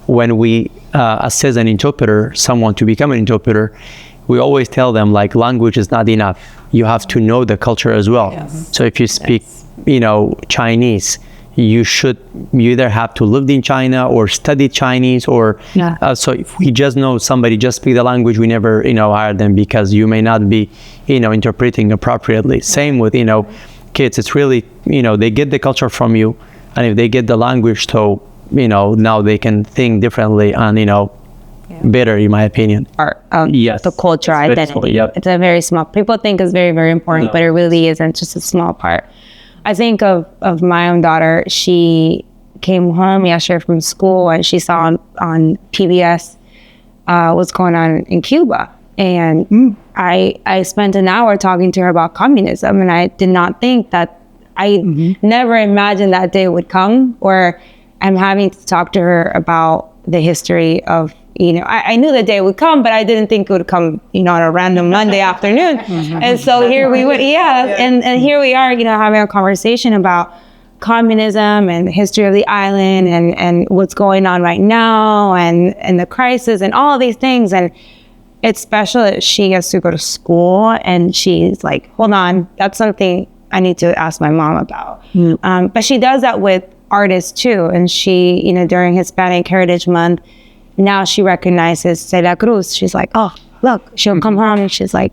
when we assess an interpreter, someone to become an interpreter, we always tell them like language is not enough. You have to know the culture as well. Yes. So if you speak, Chinese, you either have to live in China or study Chinese or so if we just know somebody just speak the language, we never hire them because you may not be interpreting appropriately. Same with kids. It's really they get the culture from you, and if they get the language, so now they can think differently and better, in my opinion. Art, Yes, the culture identity. Yep. It's a very small. People think it's very, very important, but it really isn't. Just a small part. I think of my own daughter. She came home yesterday from school, and she saw on PBS what's going on in Cuba. And I spent an hour talking to her about communism, and I did not think that I never imagined that day would come, or I'm having to talk to her about the history of, I knew the day would come, but I didn't think it would come, on a random Monday afternoon. And so here we went, and here we are, having a conversation about communism and the history of the island and what's going on right now and the crisis and all of these things. And it's special that she has to go to school, and she's like, hold on, that's something I need to ask my mom about. But she does that with artists too. And she, during Hispanic Heritage Month, now she recognizes Celia Cruz. She's like, oh, look, she'll come home and she's like,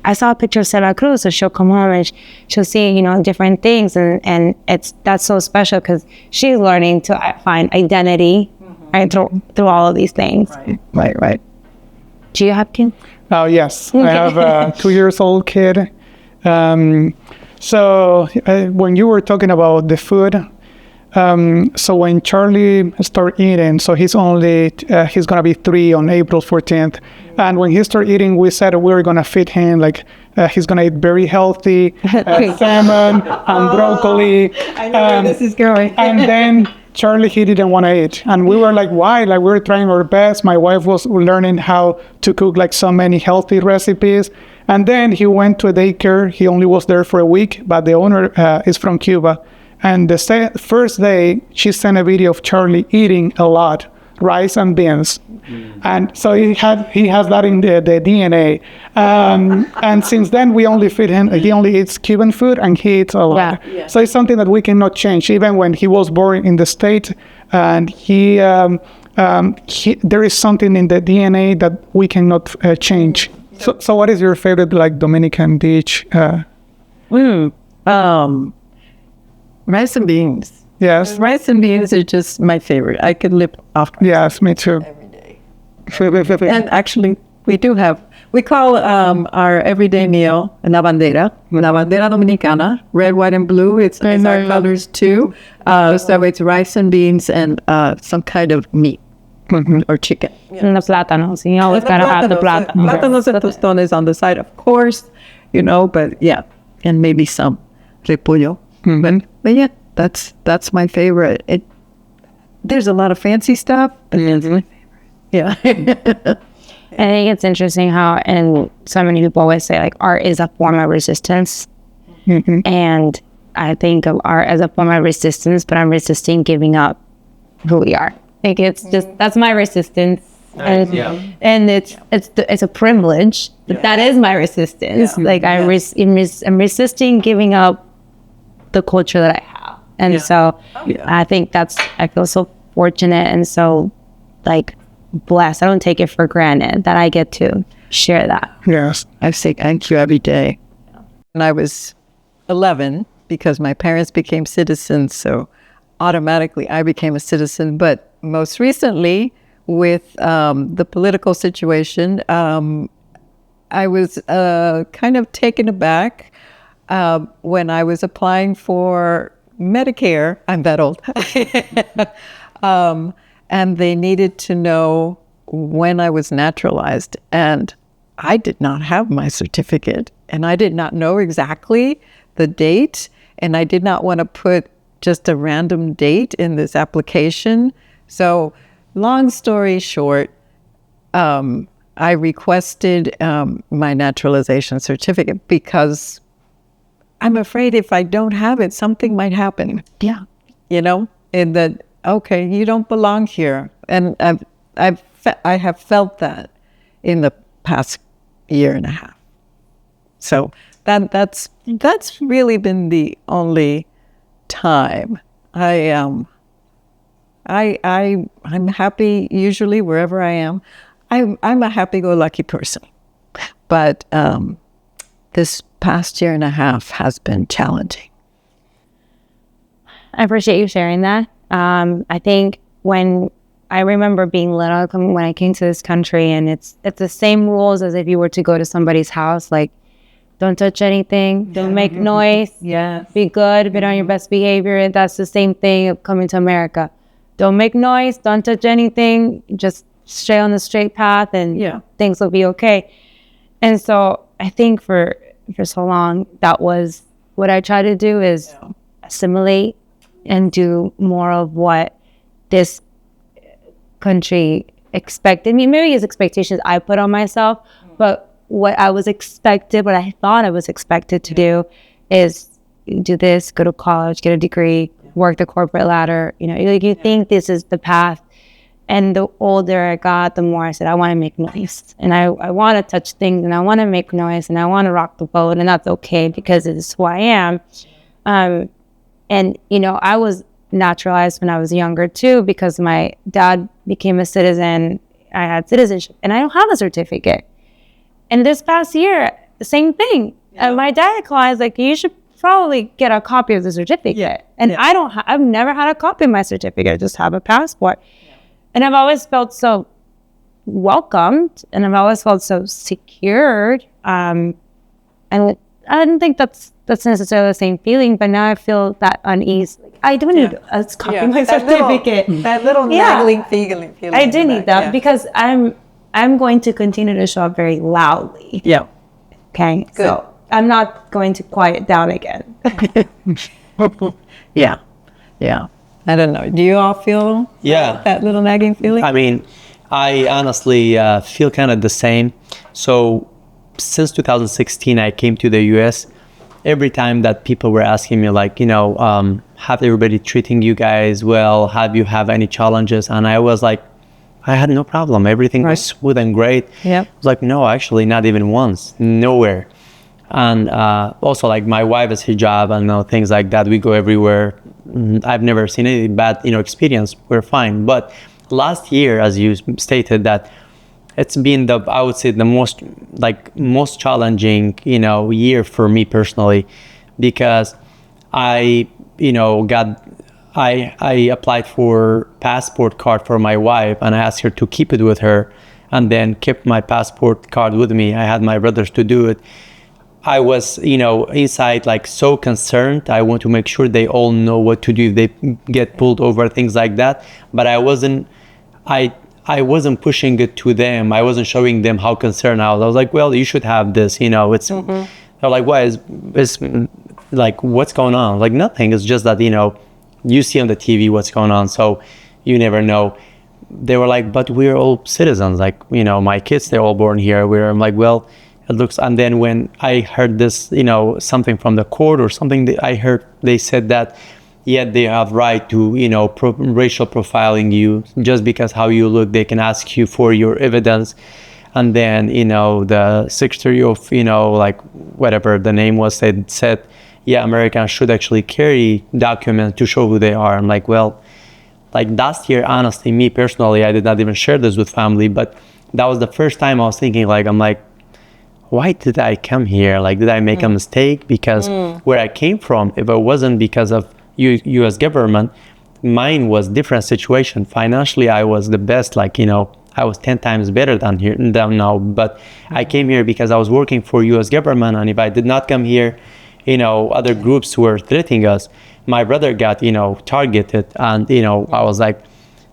I saw a picture of Celia Cruz. So she'll come home and she'll see, different things. And that's so special because she's learning to find identity right, through all of these things. Right. Do you have kids? Oh, yes. I have a 2-year-old kid. So when you were talking about the food, so when Charlie started eating, so he's going to be 3 on April 14th. And when he started eating, we said we were going to feed him like he's going to eat very healthy salmon and broccoli. I know where this is going. And then Charlie, he didn't want to eat. And we were like, why? Like, we were trying our best. My wife was learning how to cook like so many healthy recipes. And then he went to a daycare. He only was there for a week, but the owner is from Cuba. And the first day, she sent a video of Charlie eating a lot, rice and beans. And so he has that in the DNA. And since then, we only feed him. He only eats Cuban food, and he eats a lot. Yeah. So it's something that we cannot change. Even when he was born in the States, and there is something in the DNA that we cannot change. So what is your favorite like Dominican dish? Rice and beans. Yes. Rice and beans are just my favorite. I could live off rice Yes, me too. every day. And actually, we call our everyday meal una bandera dominicana, red, white, and blue. It's our colors too. So it's rice and beans and some kind of meat or chicken. And the plátanos. You always gotta have the plátanos. Plátanos and tostones on the side, of course, but yeah, and maybe some repollo. But yeah, that's my favorite. There's a lot of fancy stuff, but that's my favorite. Yeah. I think it's interesting how, and so many people always say, like, art is a form of resistance. And I think of art as a form of resistance, but I'm resisting giving up who we are. Like, it's just, that's my resistance. And it's a privilege, but that is my resistance. Like, I'm resisting giving up the culture that I have. And so I think I feel so fortunate and so, like, blessed. I don't take it for granted that I get to share that. Yes. I say thank you every day. When I was 11, because my parents became citizens, so automatically I became a citizen. But most recently, with the political situation, I was kind of taken aback when I was applying for Medicare. I'm that old. And they needed to know when I was naturalized. And I did not have my certificate. And I did not know exactly the date. And I did not want to put just a random date in this application. So long story short, I requested my naturalization certificate because I'm afraid if I don't have it, something might happen. Yeah. In that, okay, you don't belong here. And I have felt that in the past year and a half. So that's really been the only time. I'm happy usually wherever I am. I'm a happy-go-lucky person. But this past year and a half has been challenging. I appreciate you sharing that. I think when I remember being little, when I came to this country, and it's the same rules as if you were to go to somebody's house, like, don't touch anything, don't make noise, be good, be on your best behavior. That's the same thing of coming to America. Don't make noise, don't touch anything, just stay on the straight path and things will be okay. And so I think for so long, that was what I tried to do, is assimilate and do more of what this country expected me. Maybe it's expectations I put on myself, but what I was expected, what I thought I was expected to do is do this, go to college, get a degree, work the corporate ladder. You think this is the path. And the older I got, the more I said, I want to make noise. And I want to touch things, and I want to make noise, and I want to rock the boat, and that's okay because it is who I am. And, I was naturalized when I was younger too, because my dad became a citizen. I had citizenship, and I don't have a certificate. And this past year, the same thing. My dad called, like, you should probably get a copy of the certificate. And I've never had a copy of my certificate. I just have a passport. And I've always felt so welcomed, and I've always felt so secured. And I don't think that's necessarily the same feeling, but now I feel that unease. Like, I do need a copy of my certificate. That little nagging feeling. I do need that because I'm going to continue to show up very loudly. Yeah. Okay, Good. so I'm not going to quiet down again. Yeah. Yeah. I don't know. Do you all feel that little nagging feeling? I mean, I honestly feel kind of the same. So since 2016, I came to the US. Every time that people were asking me, like, have everybody treating you guys well? Have you have any challenges? And I was like, I had no problem. Everything was smooth and great. Yep. I was like, no, actually, not even once, nowhere. And also, like, my wife is hijab and things like that. We go everywhere. I've never seen any bad, experience. We're fine. But last year, as you stated, that it's been I would say the most challenging, year for me personally, because I applied for passport card for my wife, and I asked her to keep it with her, and then kept my passport card with me. I had my brothers to do it. I was, inside, like, so concerned. I want to make sure they all know what to do if they get pulled over, things like that. But I wasn't pushing it to them. I wasn't showing them how concerned I was. I was like, well, you should have this, it's, they're like, why is like, what's going on? Like, nothing. It's just that, you see on the TV what's going on. So you never know. They were like, but we're all citizens. Like, my kids, they're all born here. I'm like, well, it looks, and then when I heard this, something from the court or something, I heard they said that, yeah, they have right to, racial profiling you just because how you look. They can ask you for your evidence. And then, the Secretary of, like, whatever the name was, said, yeah, Americans should actually carry documents to show who they are. I'm like, well, like, last year, honestly, me personally, I did not even share this with family, but that was the first time I was thinking, like, I'm like, why did I come here? Like, did I make a mistake? Because where I came from, if it wasn't because of U.S. government, mine was different situation. Financially, I was the best, like, I was 10 times better than now. But I came here because I was working for U.S. government. And if I did not come here, other groups were threatening us. My brother got, targeted. And, I was like,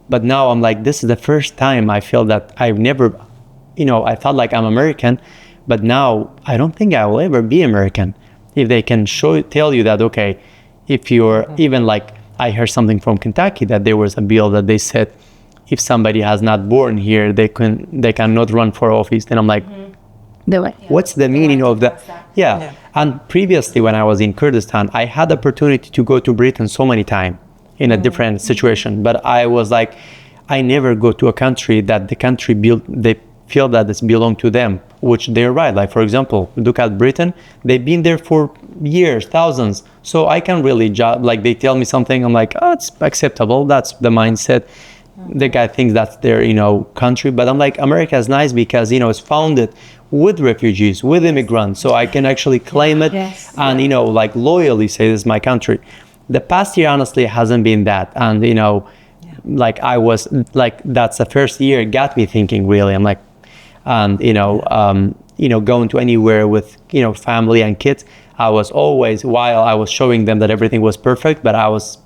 but now I'm like, this is the first time I feel that I've never, I felt like I'm American. But now I don't think I will ever be American. If they can tell you that, okay, if you're even, like, I heard something from Kentucky that there was a bill that they said if somebody has not born here, they cannot run for office. And I'm like, what's the meaning of that? Yeah. And previously, when I was in Kurdistan, I had the opportunity to go to Britain so many times in a different situation. But I was like, I never go to a country that the country they feel that it's belong to them, which they're right. Like, for example, look at Britain. They've been there for years, thousands. So I can really like, they tell me something, I'm like, oh, it's acceptable. That's the mindset. The guy thinks that's their, country. But I'm like, America is nice because, it's founded with refugees, with immigrants. So I can actually claim it and, like, loyally say this is my country. The past year, honestly, hasn't been that. And, like, I was like, that's the first year it got me thinking, really. I'm like, and going to anywhere with family and kids, I was always, while I was showing them that everything was perfect, but I was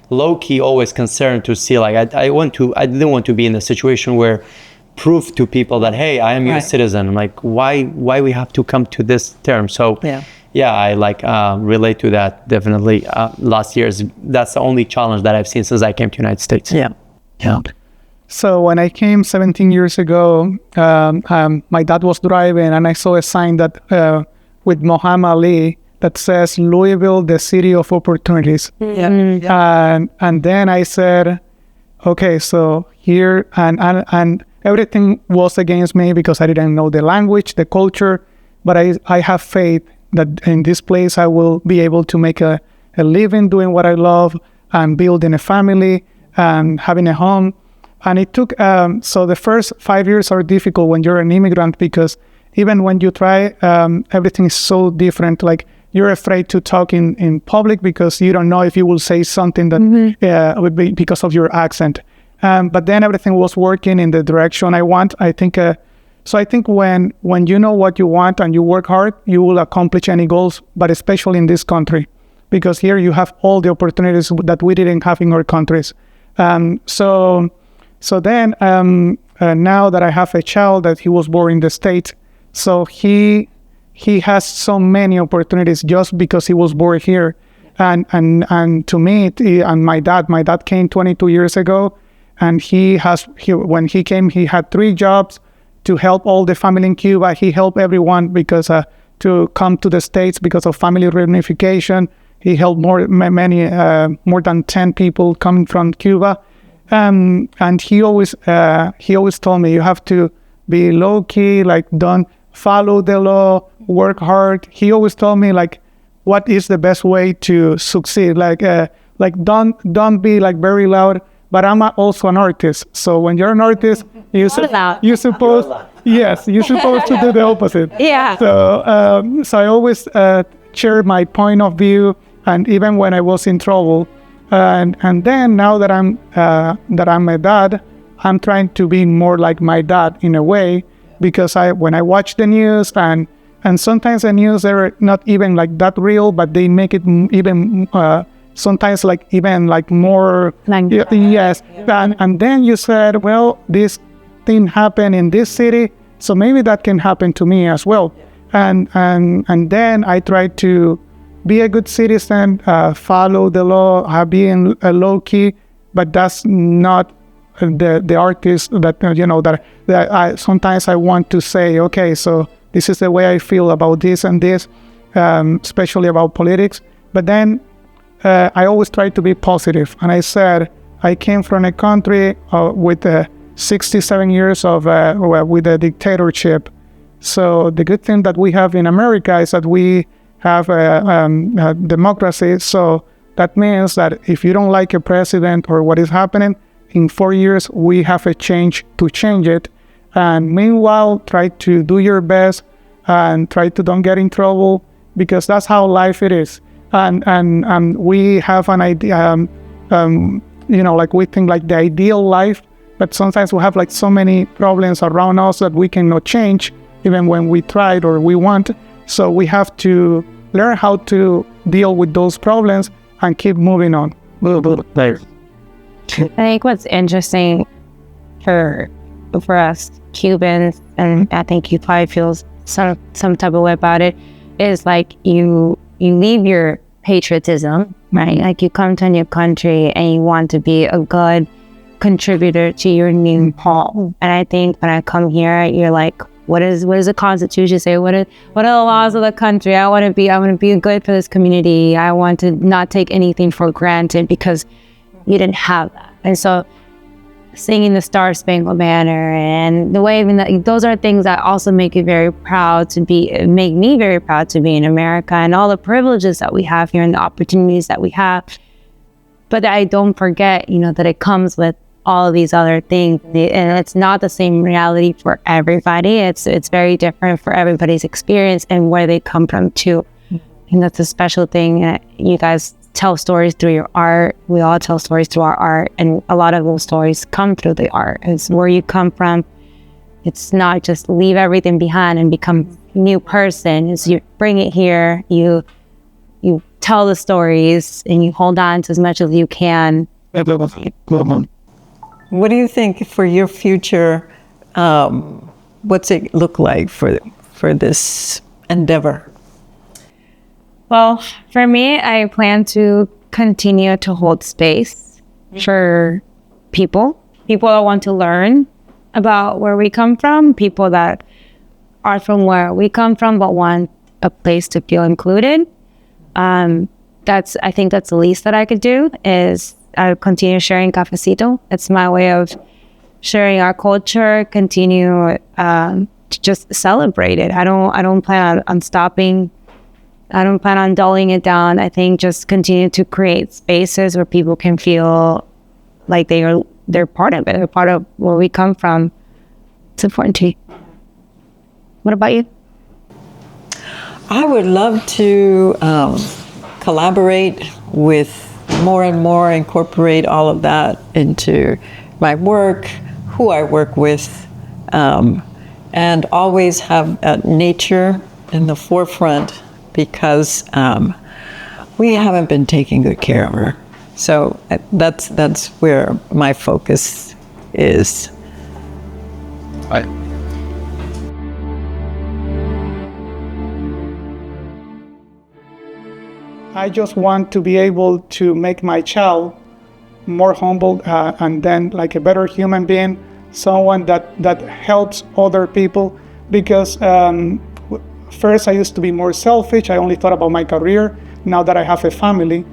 low-key always concerned to see, like, I didn't want to be in a situation where prove to people that, hey, I am a citizen. I'm like, why we have to come to this term? So I like relate to that definitely. Last year, that's the only challenge that I've seen since I came to the United States. So when I came 17 years ago, my dad was driving and I saw a sign that with Muhammad Ali that says Louisville, the city of opportunities. And then I said, okay, so here, and everything was against me because I didn't know the language, the culture, but I have faith that in this place I will be able to make a living doing what I love and building a family and having a home. And it took, so the first 5 years are difficult when you're an immigrant because even when you try, everything is so different. Like, you're afraid to talk in public because you don't know if you will say something that would be because of your accent. But then everything was working in the direction I want. I think, so I think when you know what you want and you work hard, you will accomplish any goals, but especially in this country, because here you have all the opportunities that we didn't have in our countries. So then, now that I have a child that he was born in the States, so he he has so many opportunities just because he was born here. And to me, and my dad came 22 years ago, and when he came, he had 3 jobs to help all the family in Cuba. He helped everyone because to come to the States because of family reunification. He helped more than 10 people coming from Cuba, and he always told me, you have to be low key, like don't follow the law, work hard. He always told me like, what is the best way to succeed? Like don't be like very loud. But I'm also an artist, so when you're an artist, you're supposed to do the opposite. Yeah. So I always share my point of view, and even when I was in trouble, and then now that I'm a dad, I'm trying to be more like my dad in a way, because when I watch the news and sometimes the news are not even like that real, but they make it even. Sometimes like even like more, yes. And then you said, well, this thing happened in this city, so maybe that can happen to me as well. And then I try to be a good citizen, follow the law, being low key, but that's not the artist that I sometimes I want to say, okay, so this is the way I feel about this and this, especially about politics. But then I always try to be positive. And I said, I came from a country with 67 years of with a dictatorship. So the good thing that we have in America is that we have a democracy. So that means that if you don't like a president or what is happening, in 4 years, we have a change to change it. And meanwhile, try to do your best and try to don't get in trouble, because that's how life it is. And we have an idea, like we think like the ideal life, but sometimes we have like so many problems around us that we cannot change, even when we tried or we want. So we have to learn how to deal with those problems and keep moving on. I think what's interesting for us Cubans, and I think you probably feel some type of way about it, is like you leave your patriotism, right? Like you come to a new country and you want to be a good contributor to your new home. And I think when I come here, you're like, what does the Constitution say? What are the laws of the country? I want to be good for this community. I want to not take anything for granted, because you didn't have that. And so singing the Star Spangled Banner and the waving, those are things that also make me very proud to be in America, and all the privileges that we have here and the opportunities that we have. But I don't forget, that it comes with all of these other things, and it's not the same reality for everybody. It's very different for everybody's experience and where they come from too. And that's a special thing. You guys tell stories through your art. We all tell stories through our art, and a lot of those stories come through the art. It's where you come from. It's not just leave everything behind and become a new person. It's you bring it here, you tell the stories, and you hold on to as much as you can. What do you think for your future? What's it look like for this endeavor? Well, for me, I plan to continue to hold space for people that want to learn about where we come from, people that are from where we come from but want a place to feel included. I think that's the least that I could do, is I continue sharing Cafecito. It's my way of sharing our culture, continue to just celebrate it. I don't plan on stopping. I don't plan on dulling it down. I think just continue to create spaces where people can feel like they're part of it. They're part of where we come from. It's important to you. What about you? I would love to collaborate with more and more, incorporate all of that into my work, who I work with, and always have nature in the forefront, because we haven't been taking good care of her. So that's where my focus is. I just want to be able to make my child more humble and then like a better human being, someone that helps other people. Because first I used to be more selfish. I only thought about my career. Now that I have a family,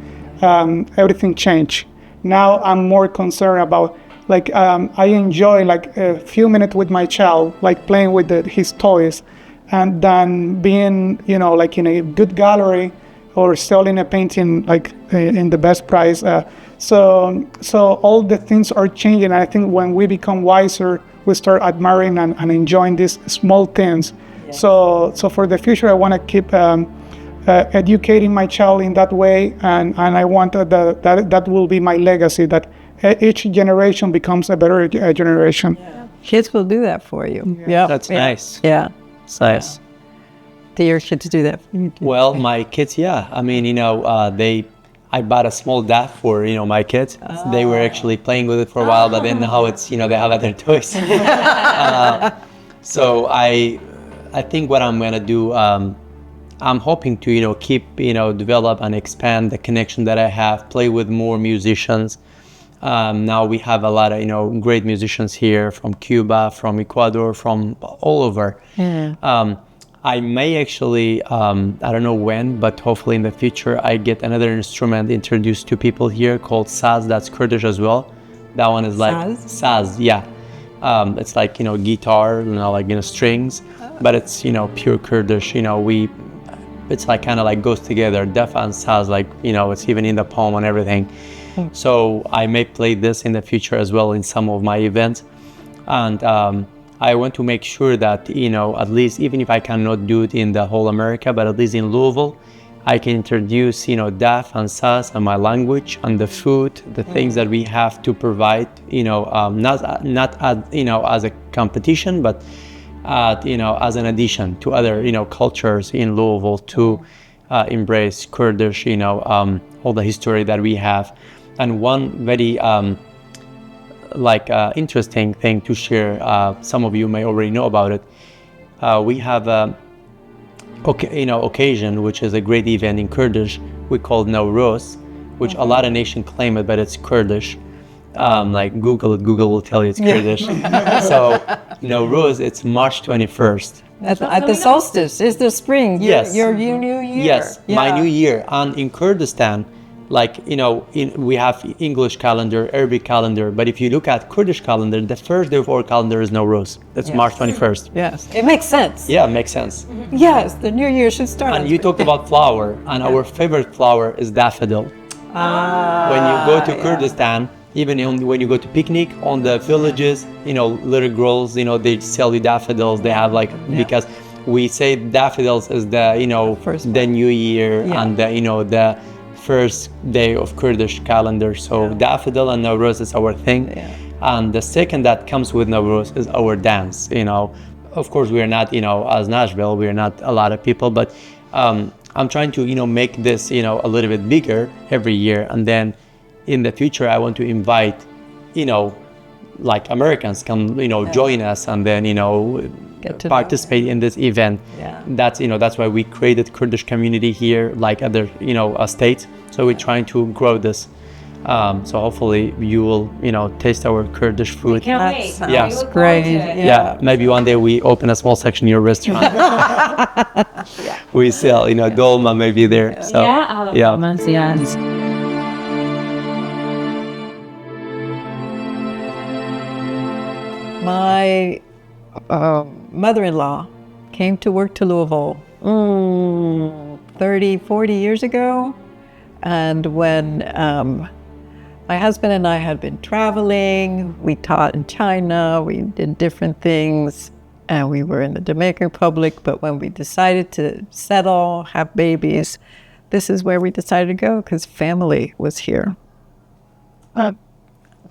everything changed. Now I'm more concerned about like I enjoy like a few minutes with my child, like playing with his toys, and then being, you know, like in a good gallery or selling a painting like in the best price. So all the things are changing. I think when we become wiser, we start admiring and enjoying these small things. Yes. So for the future, I want to keep educating my child in that way, and I want that will be my legacy, that each generation becomes a better generation. Yeah. Kids will do that for you. Yeah. That's nice. Yeah. It's nice. Do your kids do that for you too? Well, my kids, yeah. I mean, I bought a small DAF for, my kids. They were actually playing with it for a while, but then now it's, they have other toys. So I think what I'm gonna do, I'm hoping to, keep, develop and expand the connection that I have, play with more musicians. Now we have a lot of, great musicians here from Cuba, from Ecuador, from all over. Yeah. I may actually, I don't know when, but hopefully in the future, I get another instrument introduced to people here called saz. That's Kurdish as well. That one is like saz, yeah. It's like, guitar, like, strings, but it's, pure Kurdish. It's like kind of like goes together. Def and saz, like, it's even in the poem and everything. So I may play this in the future as well in some of my events. And I want to make sure that, at least even if I cannot do it in the whole America, but at least in Louisville, I can introduce, DAF and SAS and my language and the food, the things that we have to provide, not as a competition, but, as an addition to other, cultures in Louisville to embrace Kurdish, all the history that we have. And one very interesting thing to share, some of you may already know about it. We have occasion, which is a great event in Kurdish, we call Nowruz, which a lot of nations claim it, but it's Kurdish. Like Google will tell you it's Kurdish. So Nowruz, it's March 21st. At the solstice, is the spring. Yes. Your new year. Yes, yeah. My new year. And in Kurdistan, we have English calendar, Arabic calendar, but if you look at Kurdish calendar, the first day of our calendar is Nowruz. It's March 21st. Yes, it makes sense. Yeah, it makes sense. Yes, the new year should start. And you talked about flower, and our favorite flower is daffodil. When you go to Kurdistan, even when you go to picnic on the villages, little girls, they sell you daffodils. They have because we say daffodils is the, the new year and the first day of Kurdish calendar. So daffodil and Nowruz is our thing. Yeah. And the second that comes with Nowruz is our dance. Of course we are not, as Nashville, we are not a lot of people, but I'm trying to, make this, a little bit bigger every year. And then in the future, I want to invite, like Americans come, join us and then, participate in this event. Yeah. That's why we created Kurdish community here, like other, states. So we're trying to grow this. So hopefully you will, taste our Kurdish food. Can't wait. Yeah, great. Yeah, maybe one day we open a small section in your restaurant. We sell, dolma maybe there. So, dolmas, yes. My mother-in-law came to work to Louisville 30, 40 years ago. And when my husband and I had been traveling, we taught in China, we did different things, and we were in the Dominican Republic. But when we decided to settle, have babies, this is where we decided to go because family was here.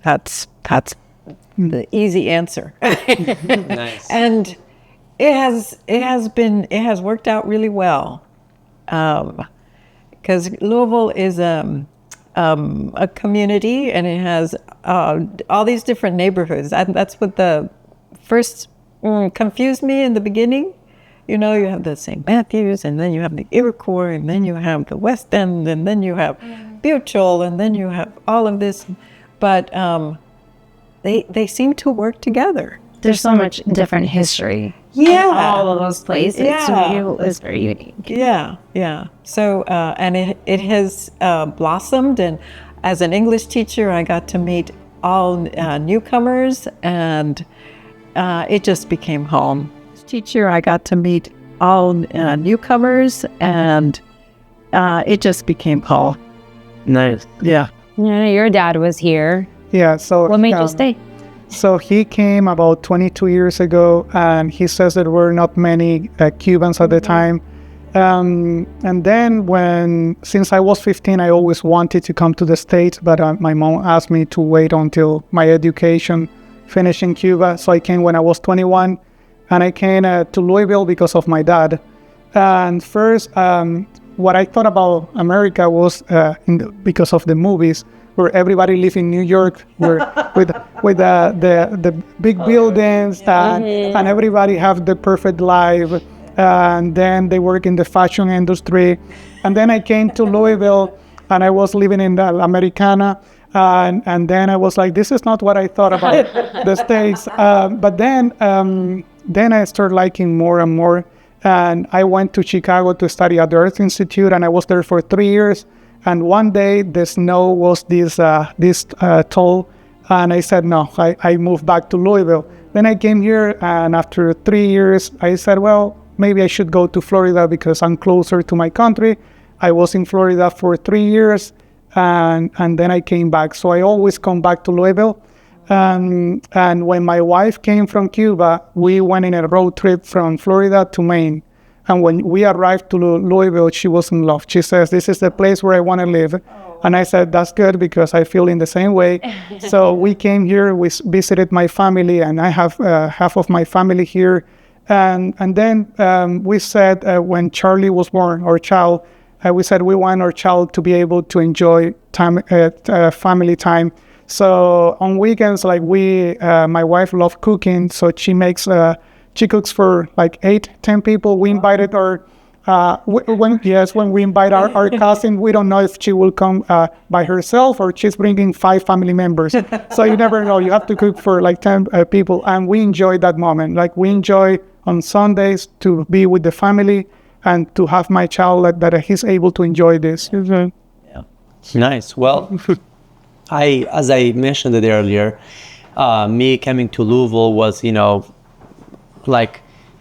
That's the easy answer. Nice. And it has worked out really well. Because Louisville is a community, and it has all these different neighborhoods. That's what the first confused me in the beginning. you know, you have the St. Matthews, and then you have the Iroquois, and then you have the West End, and then you have Butchell, and then you have all of this. But they seem to work together. There's so much different history. Yeah. In all of those places. Yeah. It's very unique. Yeah, yeah. So, and it has blossomed. And as an English teacher, I got to meet all newcomers, and it just became home. As a teacher, I got to meet all newcomers, and it just became home. Nice. Yeah. You know, your dad was here. Yeah. So What made you stay? So he came about 22 years ago, and he says there were not many Cubans at the time. And then since I was 15, I always wanted to come to the States, but my mom asked me to wait until my education finished in Cuba. So I came when I was 21, and I came to Louisville because of my dad. And first, what I thought about America was because of the movies, where everybody live in New York, where with the big buildings, and everybody have the perfect life, and then they work in the fashion industry. And then I came to Louisville, and I was living in the Americana, and then I was like, this is not what I thought about the States. But then I started liking more and more, and I went to Chicago to study at the Earth Institute, and I was there for 3 years. And one day the snow was this tall, and I said, no, I moved back to Louisville. Then I came here, and after 3 years, I said, well, maybe I should go to Florida because I'm closer to my country. I was in Florida for 3 years, and then I came back. So I always come back to Louisville. And when my wife came from Cuba, we went in a road trip from Florida to Maine. And when we arrived to Louisville, she was in love. She says, this is the place where I want to live. And I said, that's good because I feel in the same way. So we came here, we visited my family, and I have half of my family here. And then we said, when Charlie was born, our child, we said we want our child to be able to enjoy time, family time. So on weekends, like my wife loves cooking, so she cooks for like 8-10 people. We invited her. When we invite our cousin, we don't know if she will come by herself or she's bringing 5 family members. So you never know. You have to cook for like 10 people, and we enjoy that moment. Like we enjoy on Sundays to be with the family and to have my child that he's able to enjoy this. Yeah. Nice. Well, as I mentioned it earlier, me coming to Louisville was,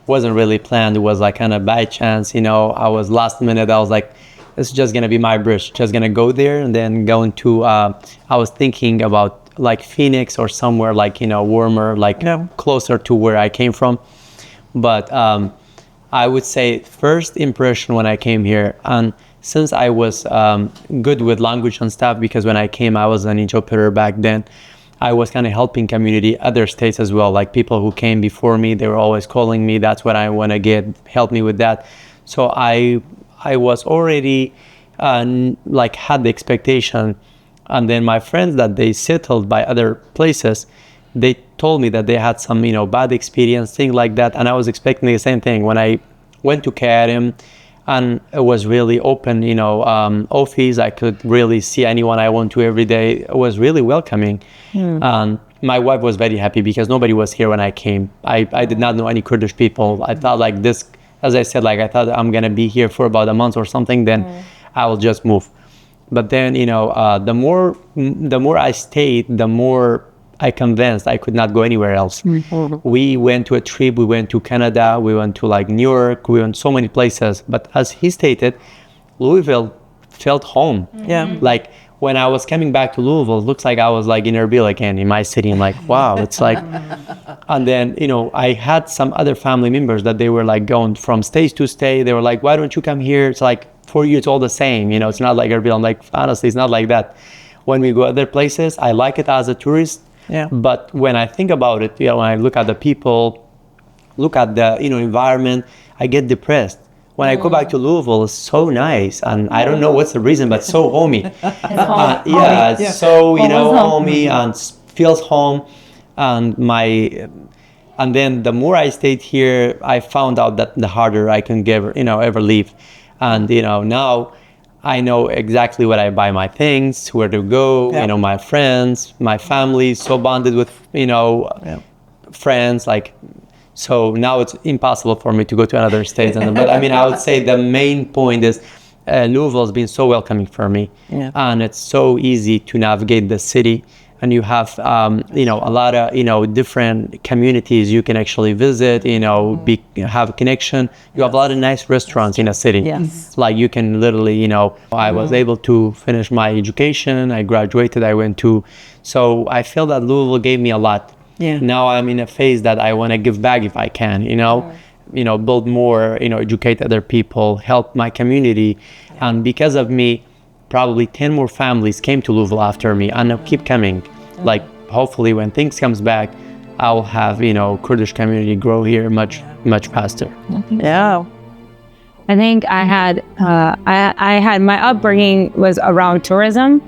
wasn't really planned. It was like kind of by chance, I was last minute. I was like, this is just going to be my bridge. Just going to go there and then go into, I was thinking about like Phoenix or somewhere like, warmer, closer to where I came from. But I would say first impression when I came here, and since I was good with language and stuff, because when I came, I was an interpreter back then, I was kind of helping community, other states as well, like people who came before me, they were always calling me, that's what I want to get, help me with that. So I was already had the expectation. And then my friends that they settled by other places, they told me that they had some, bad experience, things like that. And I was expecting the same thing. When I went to KRM, and it was really open, office. I could really see anyone I want to every day. It was really welcoming. And my wife was very happy because nobody was here when I came. I did not know any Kurdish people. I thought like this, as I said, I thought I'm going to be here for about a month or something, then I will just move. But then, the more I stayed, the more I convinced I could not go anywhere else. We went to a trip, we went to Canada, we went to New York, we went so many places. But as he stated, Louisville felt home. Yeah. When I was coming back to Louisville, it looks like I was in Erbil again in my city. I'm like, wow, it's and then, I had some other family members that they were going from state to state. They were like, why don't you come here? It's for you, it's all the same. It's not like Erbil. I'm like, honestly, it's not like that. When we go other places, I like it as a tourist. Yeah. But when I think about it, when I look at the people, look at the environment, I get depressed. When I go back to Louisville, it's so nice, and I don't know what's the reason, but so homey. It's so homey and feels home. And And then the more I stayed here, I found out that the harder I can ever leave. And, now I know exactly where I buy my things, where to go, my friends, my family, so bonded with, friends, so now it's impossible for me to go to another state. But I would say the main point is Louisville has been so welcoming for me. Yeah. And it's so easy to navigate the city. And you have, a lot of, different communities you can actually visit, have a connection. You have a lot of nice restaurants in a city. Yes. Like you can literally, I was able to finish my education. I graduated, so I feel that Louisville gave me a lot. Yeah. Now I'm in a phase that I want to give back if I can, build more, educate other people, help my community. And because of me, probably 10 more families came to Louisville after me, and they'll keep coming. Like, hopefully when things comes back, I'll have, Kurdish community grow here much faster. Yeah. I think I had my upbringing was around tourism,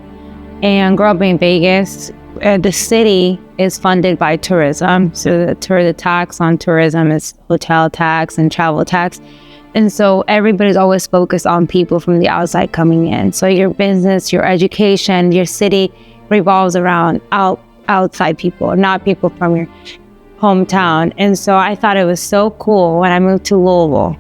and grew up in Vegas. The city is funded by tourism. So the tax on tourism is hotel tax and travel tax. And so everybody's always focused on people from the outside coming in. So your business, your education, your city revolves around outside people, not people from your hometown. And so I thought it was so cool when I moved to Louisville.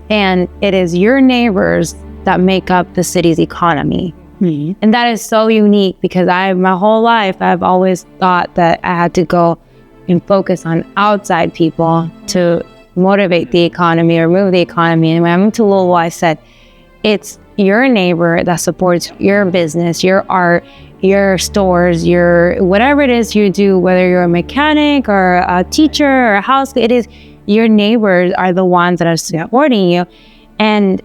And it is your neighbors that make up the city's economy. Mm-hmm. And that is so unique because my whole life, I've always thought that I had to go and focus on outside people to motivate the economy or move the economy. And when I moved to Louisville, I said, it's your neighbor that supports your business, your art, your stores, your whatever it is you do, whether you're a mechanic or a teacher or a house, it is your neighbors are the ones that are supporting you. And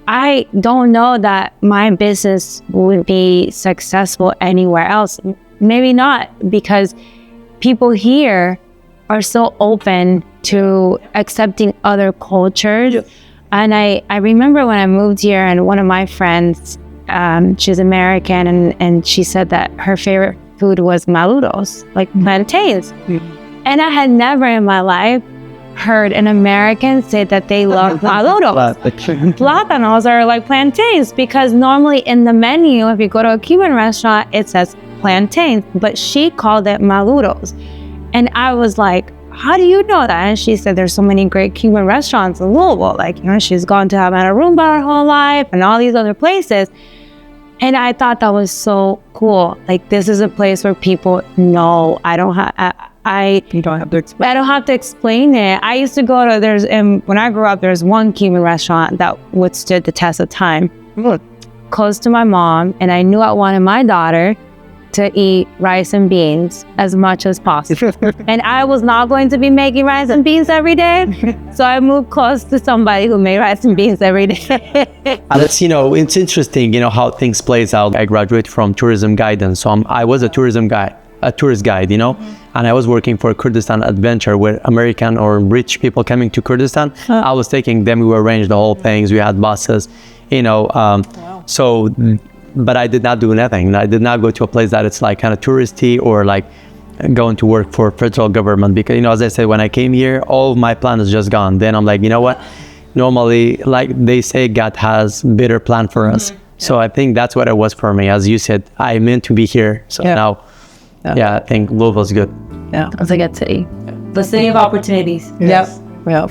I don't know that my business would be successful anywhere else. Maybe not, because people here are so open to accepting other cultures. Yes. And I remember when I moved here, and one of my friends, she's American, and she said that her favorite food was maludos, like plantains. Mm-hmm. And I had never in my life heard an American say that they love maludos. Plátanos are like plantains, because normally in the menu, if you go to a Cuban restaurant, it says plantains, but she called it maludos. And I was like, how do you know that? And she said, there's so many great Cuban restaurants in Louisville. Like, she's gone to Havana Rumba her whole life and all these other places. And I thought that was so cool. Like, this is a place where people know. You don't have to explain. I don't have to explain it. I used to go to, when I grew up, there's one Cuban restaurant that withstood the test of time. Close to my mom. And I knew I wanted my daughter to eat rice and beans as much as possible. And I was not going to be making rice and beans every day. So I moved close to somebody who made rice and beans every day. That's, it's interesting, how things plays out. I graduated from tourism guidance. So I was a tourist guide, mm-hmm. And I was working for Kurdistan Adventure, where American or rich people coming to Kurdistan, I was taking them, we arranged the whole things. We had buses, wow. So, but I did not do nothing. I did not go to a place that it's like kind of touristy or like going to work for federal government, because, as I said, when I came here, all of my plan is just gone. Then I'm like, you know what? Normally, like they say, God has better plan for us. Mm-hmm. So I think that's what it was for me. As you said, I meant to be here. So now, I think Louisville's good. Yeah, it's a good city. The city of opportunities. Yes. Yeah.